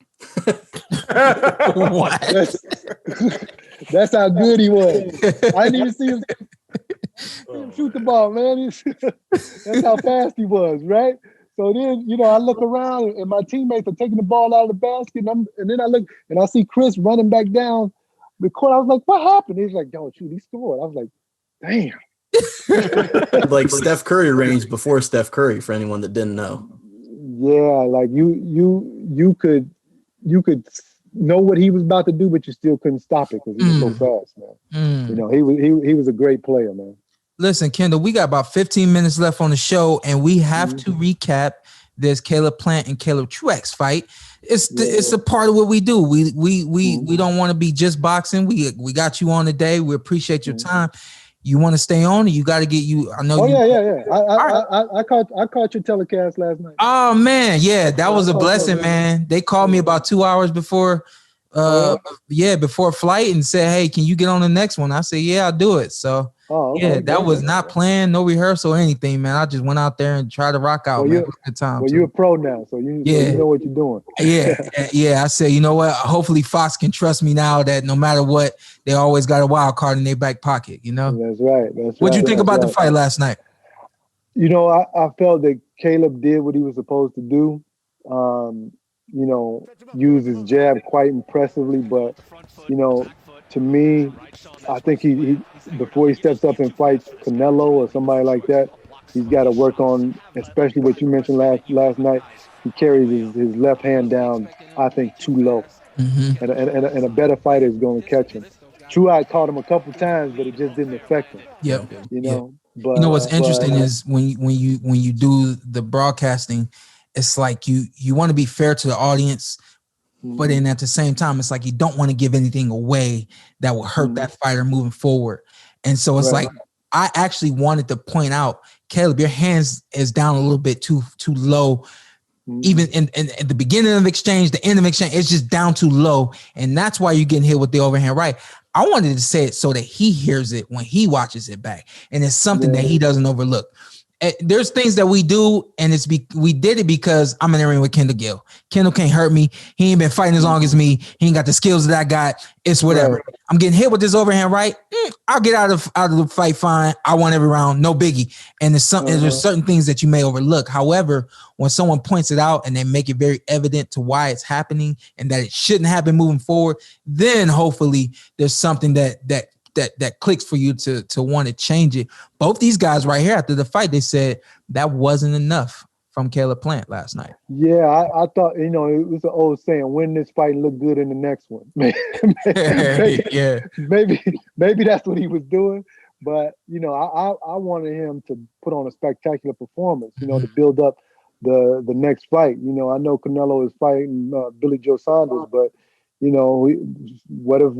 What? That's how good he was. I didn't even see him shoot the ball, man. That's how fast he was, right? So then, I look around and my teammates are taking the ball out of the basket, and then I look and I see Chris running back down the court. I was like, "What happened?" He's like, "Yo, shoot, he scored." I was like, "Damn!" Like Steph Curry range before Steph Curry, for anyone that didn't know. Yeah, like you could know what he was about to do, but you still couldn't stop it because he was so fast, man. He was a great player, man. Listen, Kendall, we got about 15 minutes left on the show, and we have to recap this Caleb Plant and Caleb Truax fight. It's a part of what we do. We don't want to be just boxing. We got you on today. We appreciate your time. You want to stay on, you got to get you. I know. I caught your telecast last night. Oh man, yeah, that was a blessing, man. They called me about 2 hours before, before flight and said, "Hey, can you get on the next one?" I said, "Yeah, I'll do it." So that was not planned, no rehearsal or anything, man. I just went out there and tried to rock out. Man. Good time. Well, you're a pro now, so you know what you're doing. Yeah. I said, you know what? Hopefully, Fox can trust me now that no matter what, they always got a wild card in their back pocket. You know. That's right. What'd you think about the fight last night? You know, I felt that Caleb did what he was supposed to do. You know, used his jab quite impressively, but you know, to me, I think he before he steps up and fights Canelo or somebody like that, he's got to work on, especially what you mentioned last night. He carries his left hand down, I think, too low, and a better fighter is going to catch him. Truax caught him a couple times, but it just didn't affect him. Yeah, you know. But you know what's interesting is when you do the broadcasting, it's like you want to be fair to the audience. But then at the same time, it's like you don't want to give anything away that will hurt that fighter moving forward. And so it's like I actually wanted to point out, Caleb, your hands is down a little bit too low. Even in the beginning of exchange, the end of exchange, it's just down too low. And that's why you're getting hit with the overhand right. I wanted to say it so that he hears it when he watches it back. And it's something that he doesn't overlook. There's things that we do, and we did it because I'm in the ring with Kendall Gill. Kendall can't hurt me. He ain't been fighting as long as me. He ain't got the skills that I got. It's whatever. Right. I'm getting hit with this overhand right. I'll get out of the fight fine. I won every round, no biggie. And there's certain things that you may overlook. However, when someone points it out and they make it very evident to why it's happening and that it shouldn't happen moving forward, then hopefully there's something that clicks for you to want to change it. Both these guys right here after the fight, they said that wasn't enough from Caleb Plant last night. Yeah, I thought, you know, it was an old saying, win this fight and look good in the next one. Maybe that's what he was doing. But, you know, I wanted him to put on a spectacular performance, you know, to build up the next fight. You know, I know Canelo is fighting Billy Joe Saunders, but you know, what if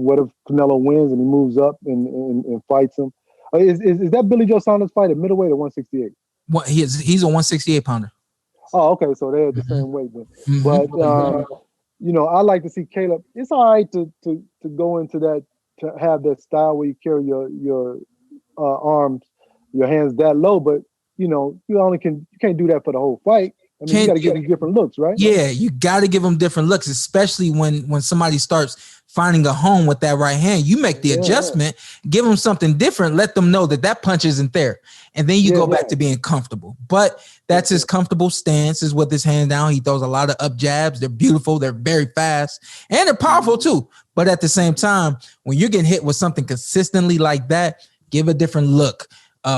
Canelo wins and he moves up and fights him? Is that Billy Joe Saunders fight at middleweight or 168? What he's a 168 pounder. Oh, okay, so they're the same weight then. But you know, I like to see Caleb. It's all right to go into that, to have that style where you carry your arms, your hands that low, but you know, you can't do that for the whole fight. I mean, you got to give them different looks, right? Yeah, you got to give them different looks, especially when somebody starts finding a home with that right hand. You make the adjustment, give them something different, let them know that punch isn't there. And then you go back to being comfortable. But that's his comfortable stance, is with his hand down. He throws a lot of up jabs. They're beautiful. They're very fast. And they're powerful too. But at the same time, when you're getting hit with something consistently like that, give a different look,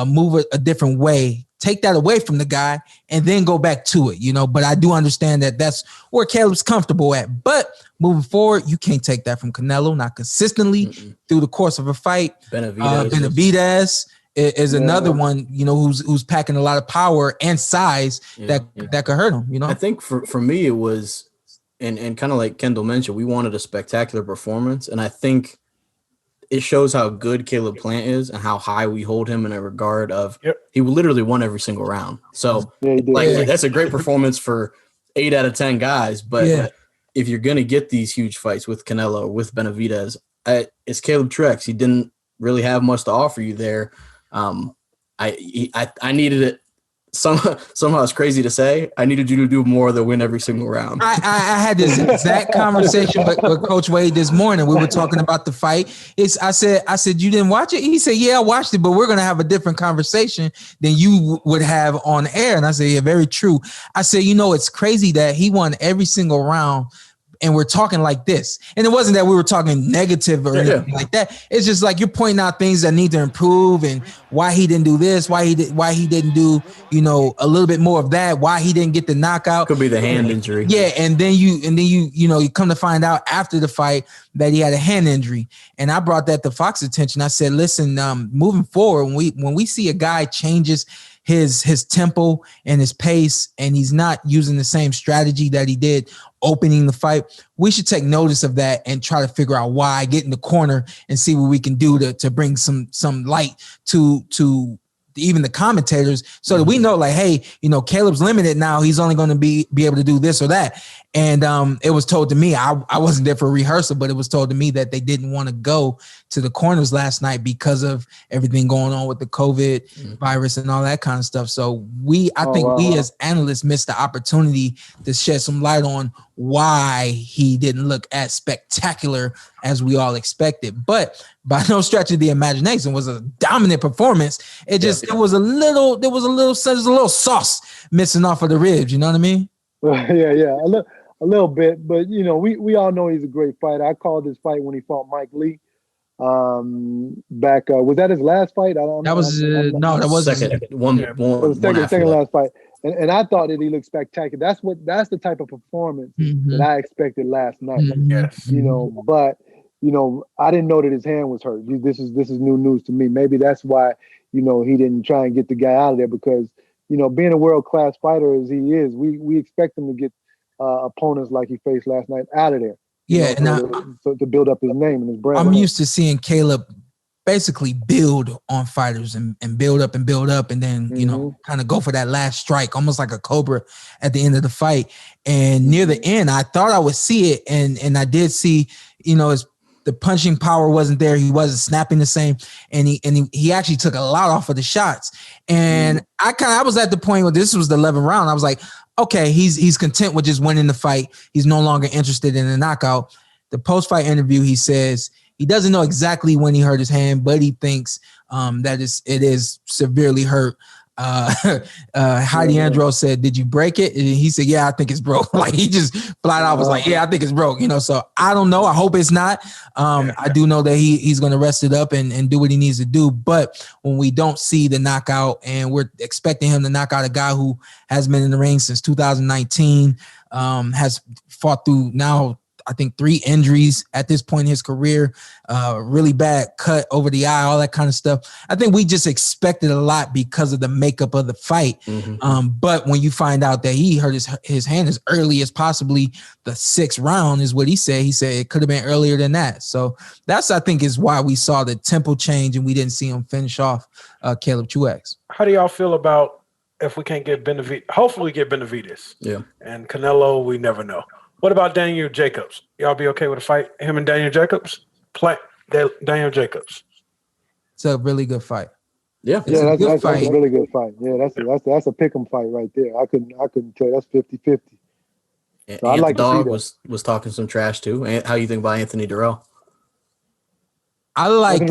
move it a different way. Take that away from the guy and then go back to it, you know. But I do understand that that's where Caleb's comfortable at. But moving forward, you can't take that from Canelo, not consistently through the course of a fight. Benavidez is another one, you know, who's packing a lot of power and size that could hurt him, you know. I think for me it was, and kind of like Kendall mentioned, we wanted a spectacular performance, and I think it shows how good Caleb Plant is and how high we hold him in a regard of he literally won every single round. So that's a great performance for 8 out of 10 guys. But if you're going to get these huge fights with Canelo, with Benavidez, it's Caleb Truax. He didn't really have much to offer you there. I needed it. Somehow it's crazy to say. I needed you to do more than win every single round. I had this exact conversation with Coach Wade this morning. We were talking about the fight. I said, you didn't watch it? He said, yeah, I watched it, but we're going to have a different conversation than you would have on air. And I said, yeah, very true. I said, you know, it's crazy that he won every single round. And we're talking like this. And it wasn't that we were talking negative or anything like that. It's just like you're pointing out things that need to improve and why he didn't do this, why he didn't do, you know, a little bit more of that, why he didn't get the knockout. Could be the hand injury. Yeah, and then you come to find out after the fight that he had a hand injury. And I brought that to Fox's attention. I said, listen, moving forward, when we see a guy changes his tempo and his pace, and he's not using the same strategy that he did opening the fight. We should take notice of that and try to figure out why, get in the corner and see what we can do to bring some light to even the commentators, so that we know, like, hey, Caleb's limited now. He's only going to be able to do this or that. And it was told to me, I wasn't there for rehearsal, but it was told to me that they didn't want to go to the corners last night because of everything going on with the COVID virus and all that kind of stuff. So I think we as analysts missed the opportunity to shed some light on why he didn't look as spectacular as we all expected. But by no stretch of the imagination, was a dominant performance. It was a little sauce missing off of the ribs. You know what I mean? Yeah, a little bit. But we all know he's a great fighter. I called this fight when he fought Mike Lee. Back was that his last fight? That was second last fight. And I thought that he looked spectacular. That's the type of performance that I expected last night. Yes. But I didn't know that his hand was hurt. This is new news to me. Maybe that's why he didn't try and get the guy out of there, because being a world-class fighter as he is, we expect him to get opponents like he faced last night out of there. Yeah, so to build up his name and his brand. I'm used to seeing Caleb basically build on fighters and build up and then kind of go for that last strike, almost like a cobra at the end of the fight. And near the end, I thought I would see it, and I did see, the punching power wasn't there. He wasn't snapping the same, and he actually took a lot off of the shots. And I was at the point where this was the 11th round. I was like, okay, he's content with just winning the fight. He's no longer interested in a knockout. The post-fight interview, he says he doesn't know exactly when he hurt his hand, but he thinks that it is severely hurt. Heidi Andro said, "Did you break it?" And he said, "Yeah, I think it's broke." Like, he just flat out was like, "Yeah, I think it's broke." So I don't know. I hope it's not. I do know that he's going to rest it up and do what he needs to do. But when we don't see the knockout, and we're expecting him to knock out a guy who has been in the ring since 2019, has fought through now, I think, 3 injuries at this point in his career, really bad cut over the eye, all that kind of stuff. I think we just expected a lot because of the makeup of the fight. But when you find out that he hurt his hand as early as possibly the 6th round is what he said. He said it could have been earlier than that. So that's, I think, is why we saw the tempo change and we didn't see him finish off Caleb Truax. How do y'all feel about if we can't get Benavidez? Hopefully we get Benavidez. Yeah. And Canelo, we never know. What about Daniel Jacobs? Y'all be okay with a fight? Him and Daniel Jacobs? Daniel Jacobs. It's a really good fight. Yeah, that's a really good fight. Yeah, that's a pick'em fight right there. I couldn't tell you. That's 50-50. So I like Dog was talking some trash too. How you think about Anthony Durrell? I like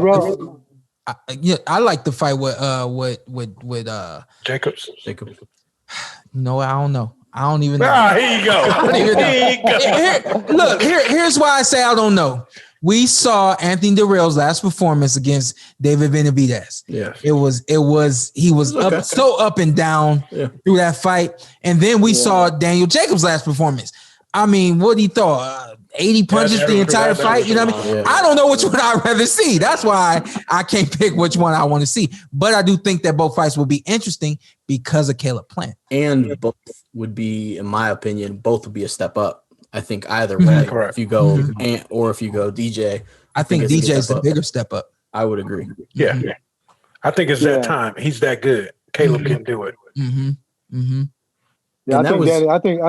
the fight with Jacobs. No, I don't know. I don't even know. Here you go. Here's why I say I don't know. We saw Anthony Durrell's last performance against David Benavidez. Yeah, he was up and down through that fight, and then we saw Daniel Jacobs' last performance. I mean, what he thought? 80 punches the entire fight. You know what I mean? I don't know which one I'd rather see. That's why I can't pick which one I want to see. But I do think that both fights will be interesting because of Caleb Plant. And both would be, in my opinion, both would be a step up. I think either way, if you go Ant or if you go DJ. I think DJ is the bigger step up. I would agree. Yeah. I think it's that time. He's that good. Caleb can do it. Yeah, I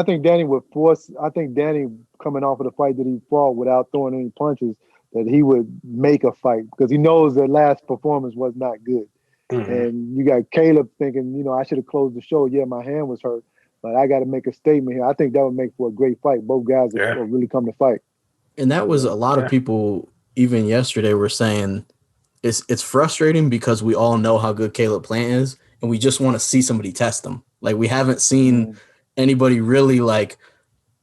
think Danny would force. I think Danny, coming off of the fight that he fought without throwing any punches, that he would make a fight because he knows that last performance was not good. And you got Caleb thinking, I should have closed the show. Yeah, my hand was hurt, but I got to make a statement here. I think that would make for a great fight. Both guys will really come to fight. And that was a lot of people, even yesterday, were saying it's frustrating because we all know how good Caleb Plant is, and we just want to see somebody test him. Like, we haven't seen anybody really like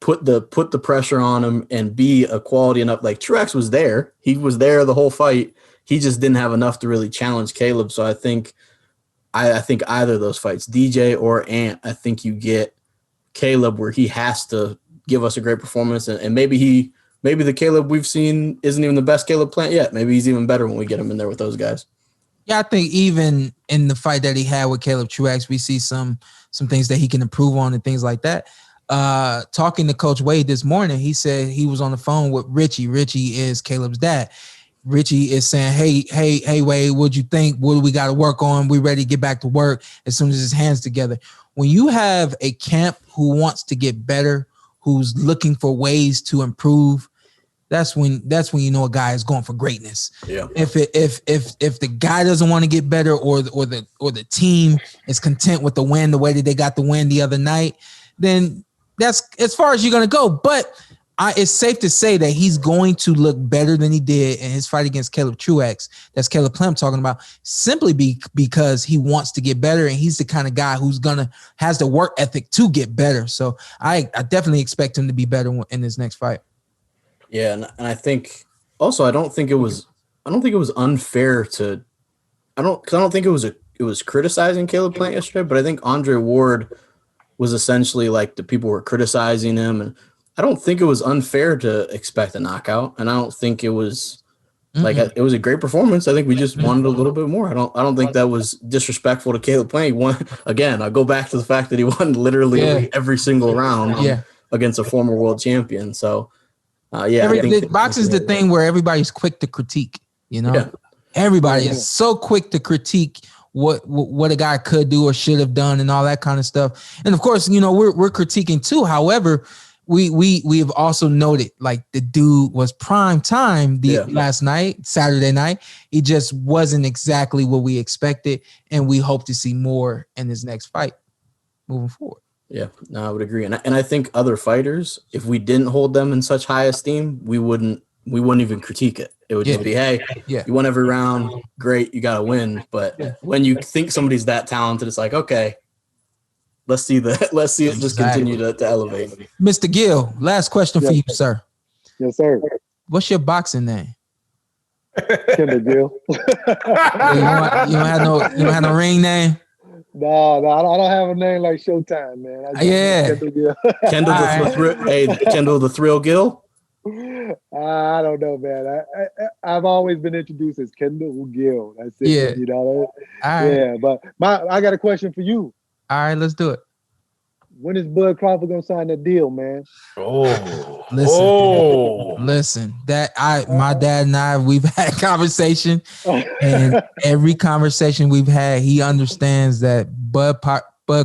put the pressure on him and be a quality enough. Like, Truax was there. He was there the whole fight. He just didn't have enough to really challenge Caleb. So I think either of those fights, DJ or Ant, I think you get Caleb where he has to give us a great performance. And maybe the Caleb we've seen isn't even the best Caleb Plant yet. Maybe he's even better when we get him in there with those guys. Yeah, I think even in the fight that he had with Caleb Truax, we see some things that he can improve on and things like that. Talking to Coach Wade this morning, he said he was on the phone with Richie. Richie is Caleb's dad. Richie is saying, hey, Wade, what'd you think? What do we got to work on? We ready to get back to work as soon as his hands together. When you have a Kemp who wants to get better, who's looking for ways to improve, that's when you know a guy is going for greatness. Yeah. If the guy doesn't want to get better, or the team is content with the win, the way that they got the win the other night, then that's as far as you're gonna go. But it's safe to say that he's going to look better than he did in his fight against Caleb Truax. That's Caleb Plum talking about, simply because he wants to get better, and he's the kind of guy who's has the work ethic to get better. So I definitely expect him to be better in this next fight. Yeah, and I think also I don't think it was unfair to I don't think it was criticizing Caleb Plant yesterday, but I think Andre Ward was essentially like the people were criticizing him, and I don't think it was unfair to expect a knockout, and I don't think it was it was a great performance. I think we just wanted a little bit more. I don't think that was disrespectful to Caleb Plant. He won again. I go back to the fact that he won literally every single round against a former world champion. So. Boxing is the thing where everybody's quick to critique. Everybody is so quick to critique what a guy could do or should have done and all that kind of stuff. And of course, we're critiquing too. However, we have also noted like the dude was prime time last night, Saturday night. He just wasn't exactly what we expected, and we hope to see more in his next fight moving forward. Yeah, no, I would agree, and I think other fighters, if we didn't hold them in such high esteem, we wouldn't even critique it. It would just be, hey, you won every round, great, you got to win. But when you think somebody's that talented, it's like, okay, let's see it just continue to elevate. Mr. Gill, last question for you, sir. Yes, sir. What's your boxing name? Kendall Gill. You don't have no ring name? No, I don't have a name like Showtime, man. Kendall Gill. Kendall the Thrill Gill. I don't know, man. I've always been introduced as Kendall Gill. That's it. Yeah. All right. But I got a question for you. All right, let's do it. When is Bud Crawford gonna sign that deal, man? Listen. My dad and I, we've had conversation, and every conversation we've had, he understands that Bud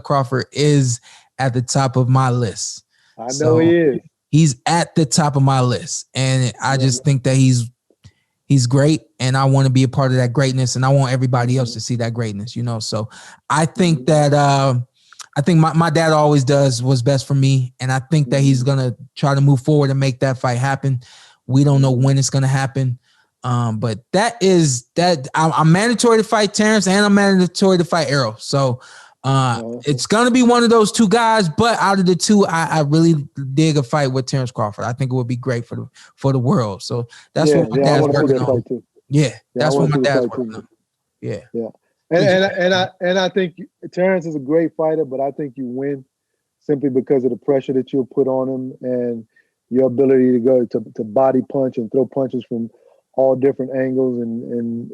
Crawford is at the top of my list. I know he is. He's at the top of my list, and I just think that he's great, and I want to be a part of that greatness, and I want everybody else to see that greatness. So I think that. I think my dad always does what's best for me, and I think that he's going to try to move forward and make that fight happen. We don't know when it's going to happen, but I'm mandatory to fight Terrence, and I'm mandatory to fight Errol. So it's going to be one of those two guys, but out of the two, I really dig a fight with Terrence Crawford. I think it would be great for the world. So that's what my dad's working on. That's what my dad's working on. Yeah. And I think Terrence is a great fighter, but I think you win simply because of the pressure that you'll put on him and your ability to go to body punch and throw punches from all different angles. And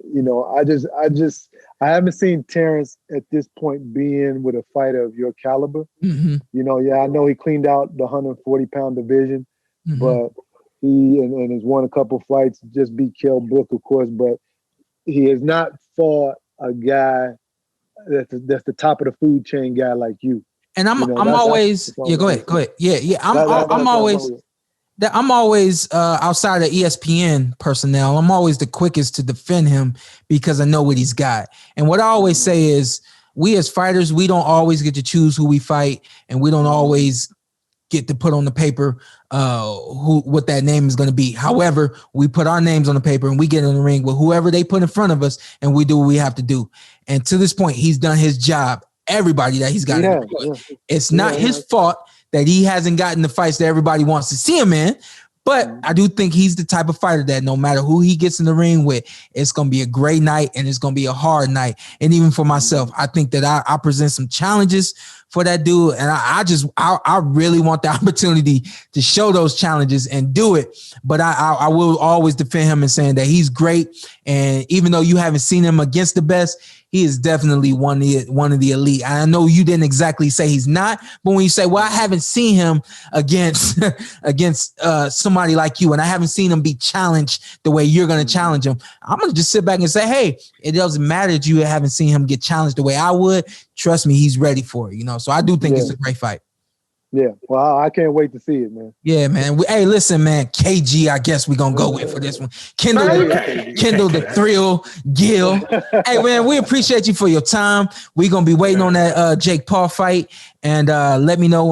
I haven't seen Terrence at this point being with a fighter of your caliber. Mm-hmm. I know he cleaned out the 140-pound division, but he and has won a couple fights, just beat Kell Brook, of course, but he has not fought a guy that's the top of the food chain guy like you. And I'm always go ahead. Yeah. I'm always outside of ESPN personnel. I'm always the quickest to defend him because I know what he's got. And what I always say is, we as fighters, we don't always get to choose who we fight, and we don't always get to put on the paper what that name is going to be. However, we put our names on the paper and we get in the ring with whoever they put in front of us, and we do what we have to do. And to this point, he's done his job. Everybody that he's got it's not his fault that he hasn't gotten the fights that everybody wants to see him in, But I do think he's the type of fighter that no matter who he gets in the ring with, it's going to be a great night and it's going to be a hard night. And even for myself, I think that I present some challenges for that dude. And I really want the opportunity to show those challenges and do it. But I will always defend him in saying that he's great. And even though you haven't seen him against the best, he is definitely one of the elite. I know you didn't exactly say he's not, but when you say, well, I haven't seen him against somebody like you, and I haven't seen him be challenged the way you're going to challenge him, I'm going to just sit back and say, hey, it doesn't matter that you haven't seen him get challenged the way I would. Trust me, he's ready for it, So I do think it's a great fight. Yeah, well, I can't wait to see it, man. Yeah, man. Hey, listen, man. KG, I guess we're going to go with for this one. Kendall the Thrill, Gill. Hey, man, we appreciate you for your time. We're going to be waiting on that Jake Paul fight. And let me know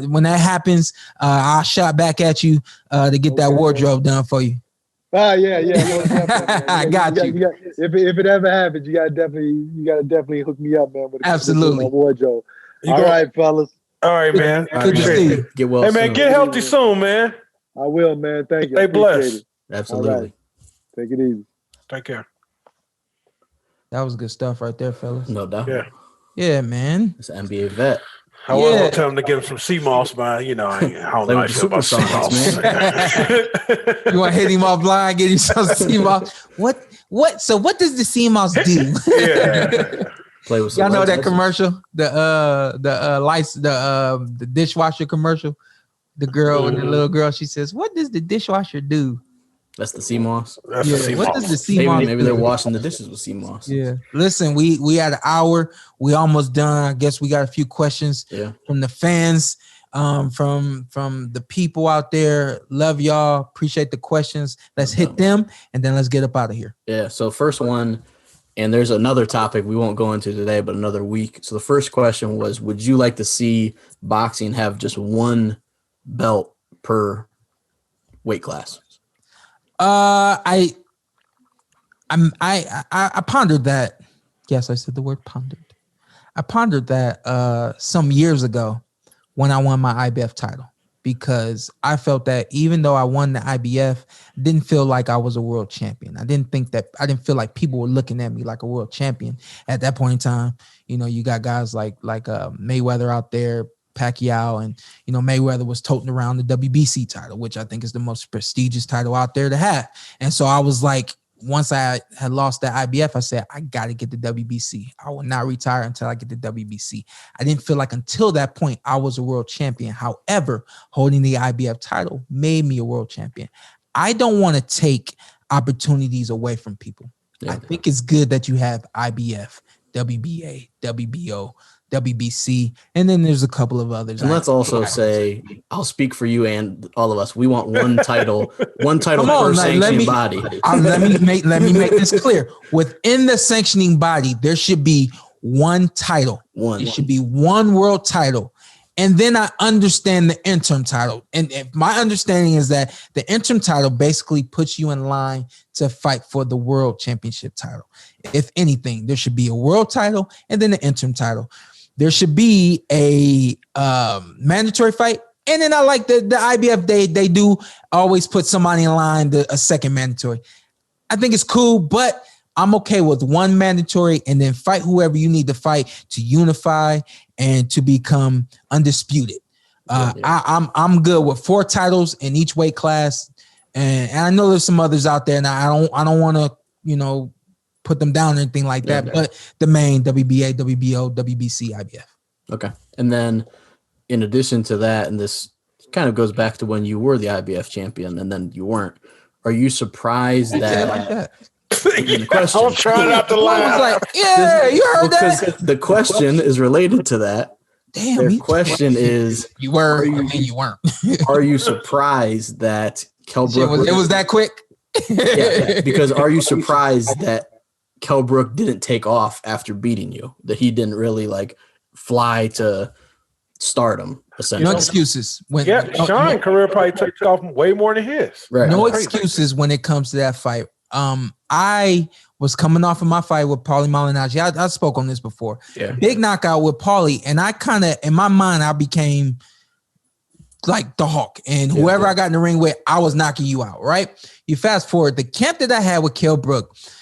when that happens. I'll shot back at you to get that wardrobe done for you. Yeah. No, I got you. If it ever happens, you gotta definitely hook me up, man. With Absolutely. My wardrobe. All right, fellas. All right, man. Good to see you. Get well. Hey, man, soon. get healthy soon, man. I will, man. Thank you. Stay blessed. Absolutely. Right. Take it easy. Take care. That was good stuff right there, fellas. No doubt. Yeah, man. It's an NBA vet. I was going to tell him to give him some sea moss, man. I don't know how I feel about sea moss. You want to hit him offline, get him some sea moss? What? So what does the sea moss do? Yeah. Play with Y'all know that commercial, the dishwasher commercial. The girl and the little girl, she says, "What does the dishwasher do?" That's the sea moss. That's the sea What moss. does the sea moss? Maybe they're washing the dishes with sea moss. Yeah. Listen, we had an hour. We almost done. I guess we got a few questions from the fans, from the people out there. Love y'all. Appreciate the questions. Let's hit them and then let's get up out of here. Yeah. So first one. And there's another topic we won't go into today, but another week. So the first question was, would you like to see boxing have just one belt per weight class? I pondered that. Yes, I said the word pondered. I pondered that some years ago when I won my IBF title, because I felt that even though I won the IBF, didn't feel like I was a world champion. I didn't feel like people were looking at me like a world champion at that point in time. You got guys like Mayweather out there, Pacquiao, and Mayweather was toting around the WBC title, which I think is the most prestigious title out there to have. And so I was like, once I had lost that IBF, I said, I got to get the WBC. I will not retire until I get the WBC. I didn't feel like until that point I was a world champion. However, holding the IBF title made me a world champion. I don't want to take opportunities away from people. I think it's good that you have IBF, WBA, WBO, WBC, and then there's a couple of others. And let's also say, I'll speak for you and all of us. We want one title per sanctioning body. Let me make this clear. Within the sanctioning body, there should be one title. It should be one world title. And then I understand the interim title. And my understanding is that the interim title basically puts you in line to fight for the world championship title. If anything, there should be a world title and then the interim title. There should be a mandatory fight. And then I like the IBF, they do always put somebody in line, a second mandatory. I think it's cool, but I'm okay with one mandatory and then fight whoever you need to fight to unify and to become undisputed. I'm good with 4 titles in each weight class. And I know there's some others out there, and I don't want to, put them down or anything like that. But the main WBA, WBO, WBC, IBF. Okay. And then in addition to that, and this kind of goes back to when you were the IBF champion and then you weren't, are you surprised that? I was trying not to laugh. I was like, yeah, you heard that. The question is related to that. Damn. Their question is, you were, you weren't. Are you surprised that Kell Brook it was that quick? Yeah, because are you surprised that Kell Brook didn't take off after beating you? That he didn't really fly to stardom, essentially. No excuses. Shawn career probably took off way more than his. Right. No excuses when it comes to that fight. I was coming off of my fight with Paulie Malignaggi. I spoke on this before. Yeah. Big knockout with Paulie, and I kind of, in my mind, I became like the Hulk, and whoever I got in the ring with, I was knocking you out, right? You fast forward, the camp that I had with Caleb Truax,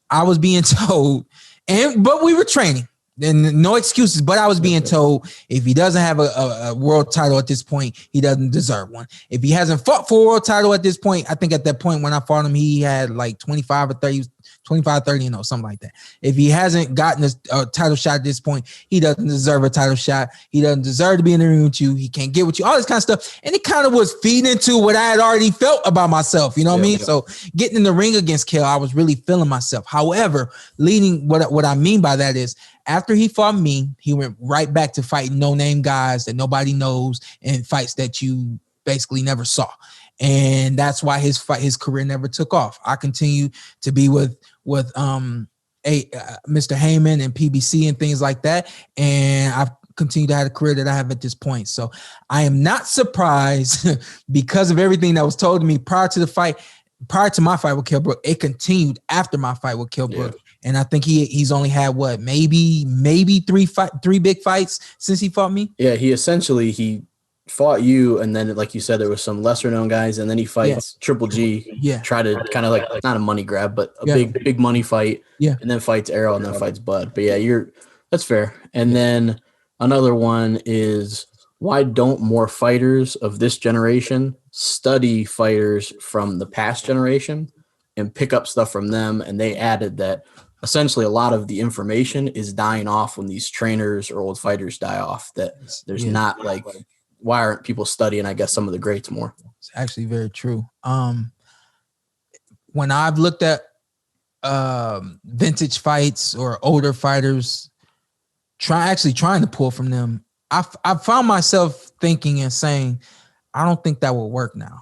I was being told, but we were training. And no excuses, but I was being told if he doesn't have a world title at this point, he doesn't deserve one. If he hasn't fought for a world title at this point, I think at that point when I fought him, he had like 25 or 30, 25, 30, something like that. If he hasn't gotten a title shot at this point, he doesn't deserve a title shot. He doesn't deserve to be in the ring with you. He can't get with you, all this kind of stuff. And it kind of was feeding into what I had already felt about myself. You know what I mean? Yeah. So getting in the ring against Kel, I was really feeling myself. However, what I mean by that is, after he fought me, he went right back to fighting no-name guys that nobody knows and fights that you basically never saw. And that's why his career never took off. I continue to be with Mr. Heyman and PBC and things like that. And I've continued to have a career that I have at this point. So I am not surprised because of everything that was told to me prior to my fight with Caleb Truax. It continued after my fight with Caleb Truax. And I think he's only had maybe three big fights since he fought me. Yeah, he fought you, and then like you said, there was some lesser known guys, and then he fights Triple G. Yeah, try to kind of like not a money grab, but a big money fight. Yeah, and then fights Errol, and then fights Bud. But yeah, that's fair. And then another one is, why don't more fighters of this generation study fighters from the past generation and pick up stuff from them? And they added that essentially a lot of the information is dying off when these trainers or old fighters die off, that there's not like, why aren't people studying, I guess, some of the greats more? It's actually very true. When I've looked at vintage fights or older fighters, trying to pull from them, I found myself thinking and saying, I don't think that will work now.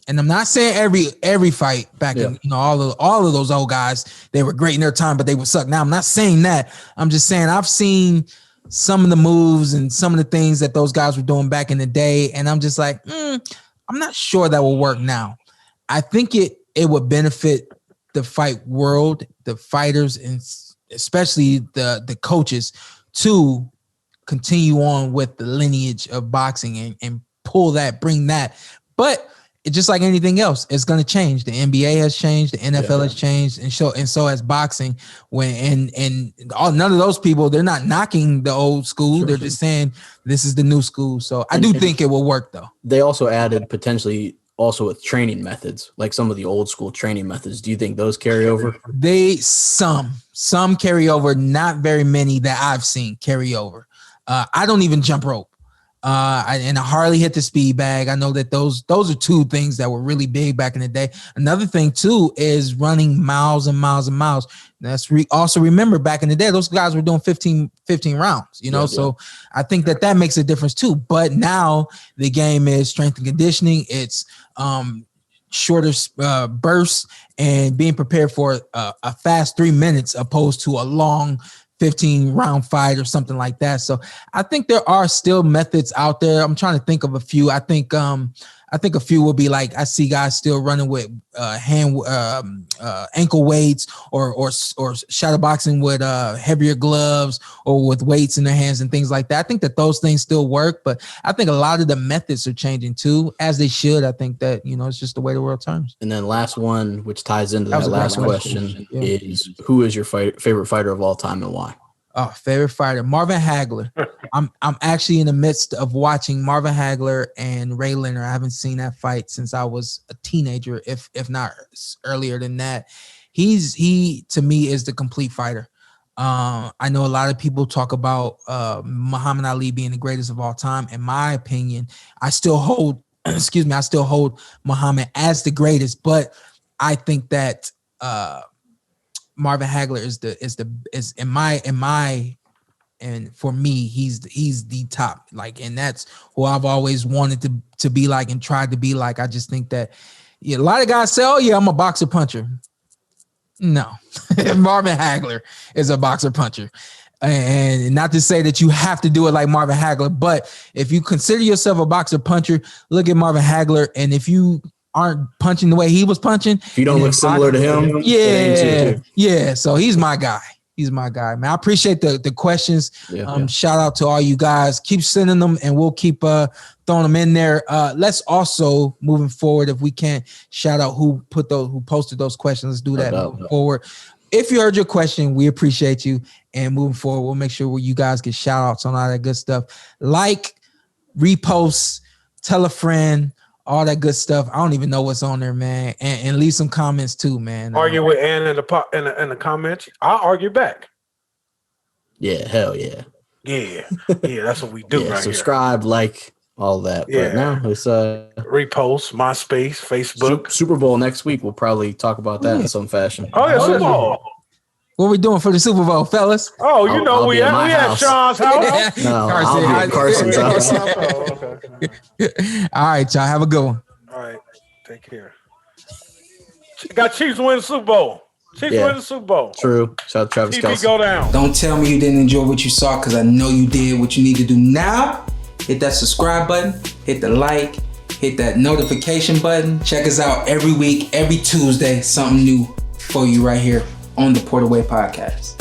And I'm not saying every fight back in, all of those old guys, they were great in their time, but they would suck. Now, I'm not saying that. I'm just saying I've seen some of the moves and some of the things that those guys were doing back in the day, and I'm just like, I'm not sure that will work now. I think it would benefit the fight world, the fighters, and especially the coaches to continue on with the lineage of boxing and bring that. But it's just like anything else, it's going to change. The NBA has changed, the NFL has changed, and so has boxing. None of those people, they're not knocking the old school. They're just saying this is the new school. So I do think it will work, though. They also added potentially also with training methods, like some of the old school training methods. Do you think those carry over? Some carry over, not very many that I've seen carry over. I don't even jump rope. And I hardly hit the speed bag. I know that those are two things that were really big back in the day. Another thing too is running miles and miles and miles. That's also remember back in the day, those guys were doing 15 rounds, so I think that makes a difference too. But now the game is strength and conditioning. It's shorter bursts and being prepared for a fast 3 minutes opposed to a long 15-round fight or something like that. So I think there are still methods out there. I'm trying to think of a few. I think a few will be like, I see guys still running with ankle weights or shadow boxing with heavier gloves or with weights in their hands and things like that. I think that those things still work, but I think a lot of the methods are changing too, as they should. I think that, it's just the way the world turns. And then last one, which ties into that last question, is who is your favorite fighter of all time and why? Oh, favorite fighter, Marvin Hagler. I'm actually in the midst of watching Marvin Hagler and Ray Leonard. I haven't seen that fight since I was a teenager, if not earlier than that. He to me is the complete fighter. I know a lot of people talk about Muhammad Ali being the greatest of all time. In my opinion, I still hold Muhammad as the greatest, but I think that Marvin Hagler is in my and for me, he's the top, and that's who I've always wanted to be like and tried to be like. I just think that a lot of guys say, oh yeah, I'm a boxer puncher. No, Marvin Hagler is a boxer puncher. And not to say that you have to do it like Marvin Hagler, but if you consider yourself a boxer puncher, look at Marvin Hagler. And if you aren't punching the way he was punching, if you don't look similar to him, yeah. So he's my guy. He's my guy, man. I appreciate the questions. Yeah. Shout out to all you guys. Keep sending them, and we'll keep throwing them in there. Let's also, moving forward, if we can, shout out who posted those questions. Let's do that moving forward. If you heard your question, we appreciate you. And moving forward, we'll make sure you guys get shout outs on all that good stuff. Like, repost, tell a friend, all that good stuff. I don't even know what's on there, man. And leave some comments too, man. Argue with Ann in the comments. I'll argue back. Yeah, hell yeah. Yeah, that's what we do right subscribe, like, all that. Yeah. But now it's repost, MySpace, Facebook. Super Bowl next week. We'll probably talk about that in some fashion. Oh yeah, Super Bowl. What we doing for the Super Bowl, fellas? Oh, you know, we at Sean's house. No, I'll be at Carson's house. All right, y'all. Have a good one. All right. Take care. Got Chiefs win the Super Bowl. Chiefs win the Super Bowl. True. Shout out Travis TP Kelce. go down. Don't tell me you didn't enjoy what you saw, because I know you did. What you need to do now, hit that subscribe button, hit the like, hit that notification button. Check us out every week, every Tuesday. Something new for you right here on the Port Away Podcast.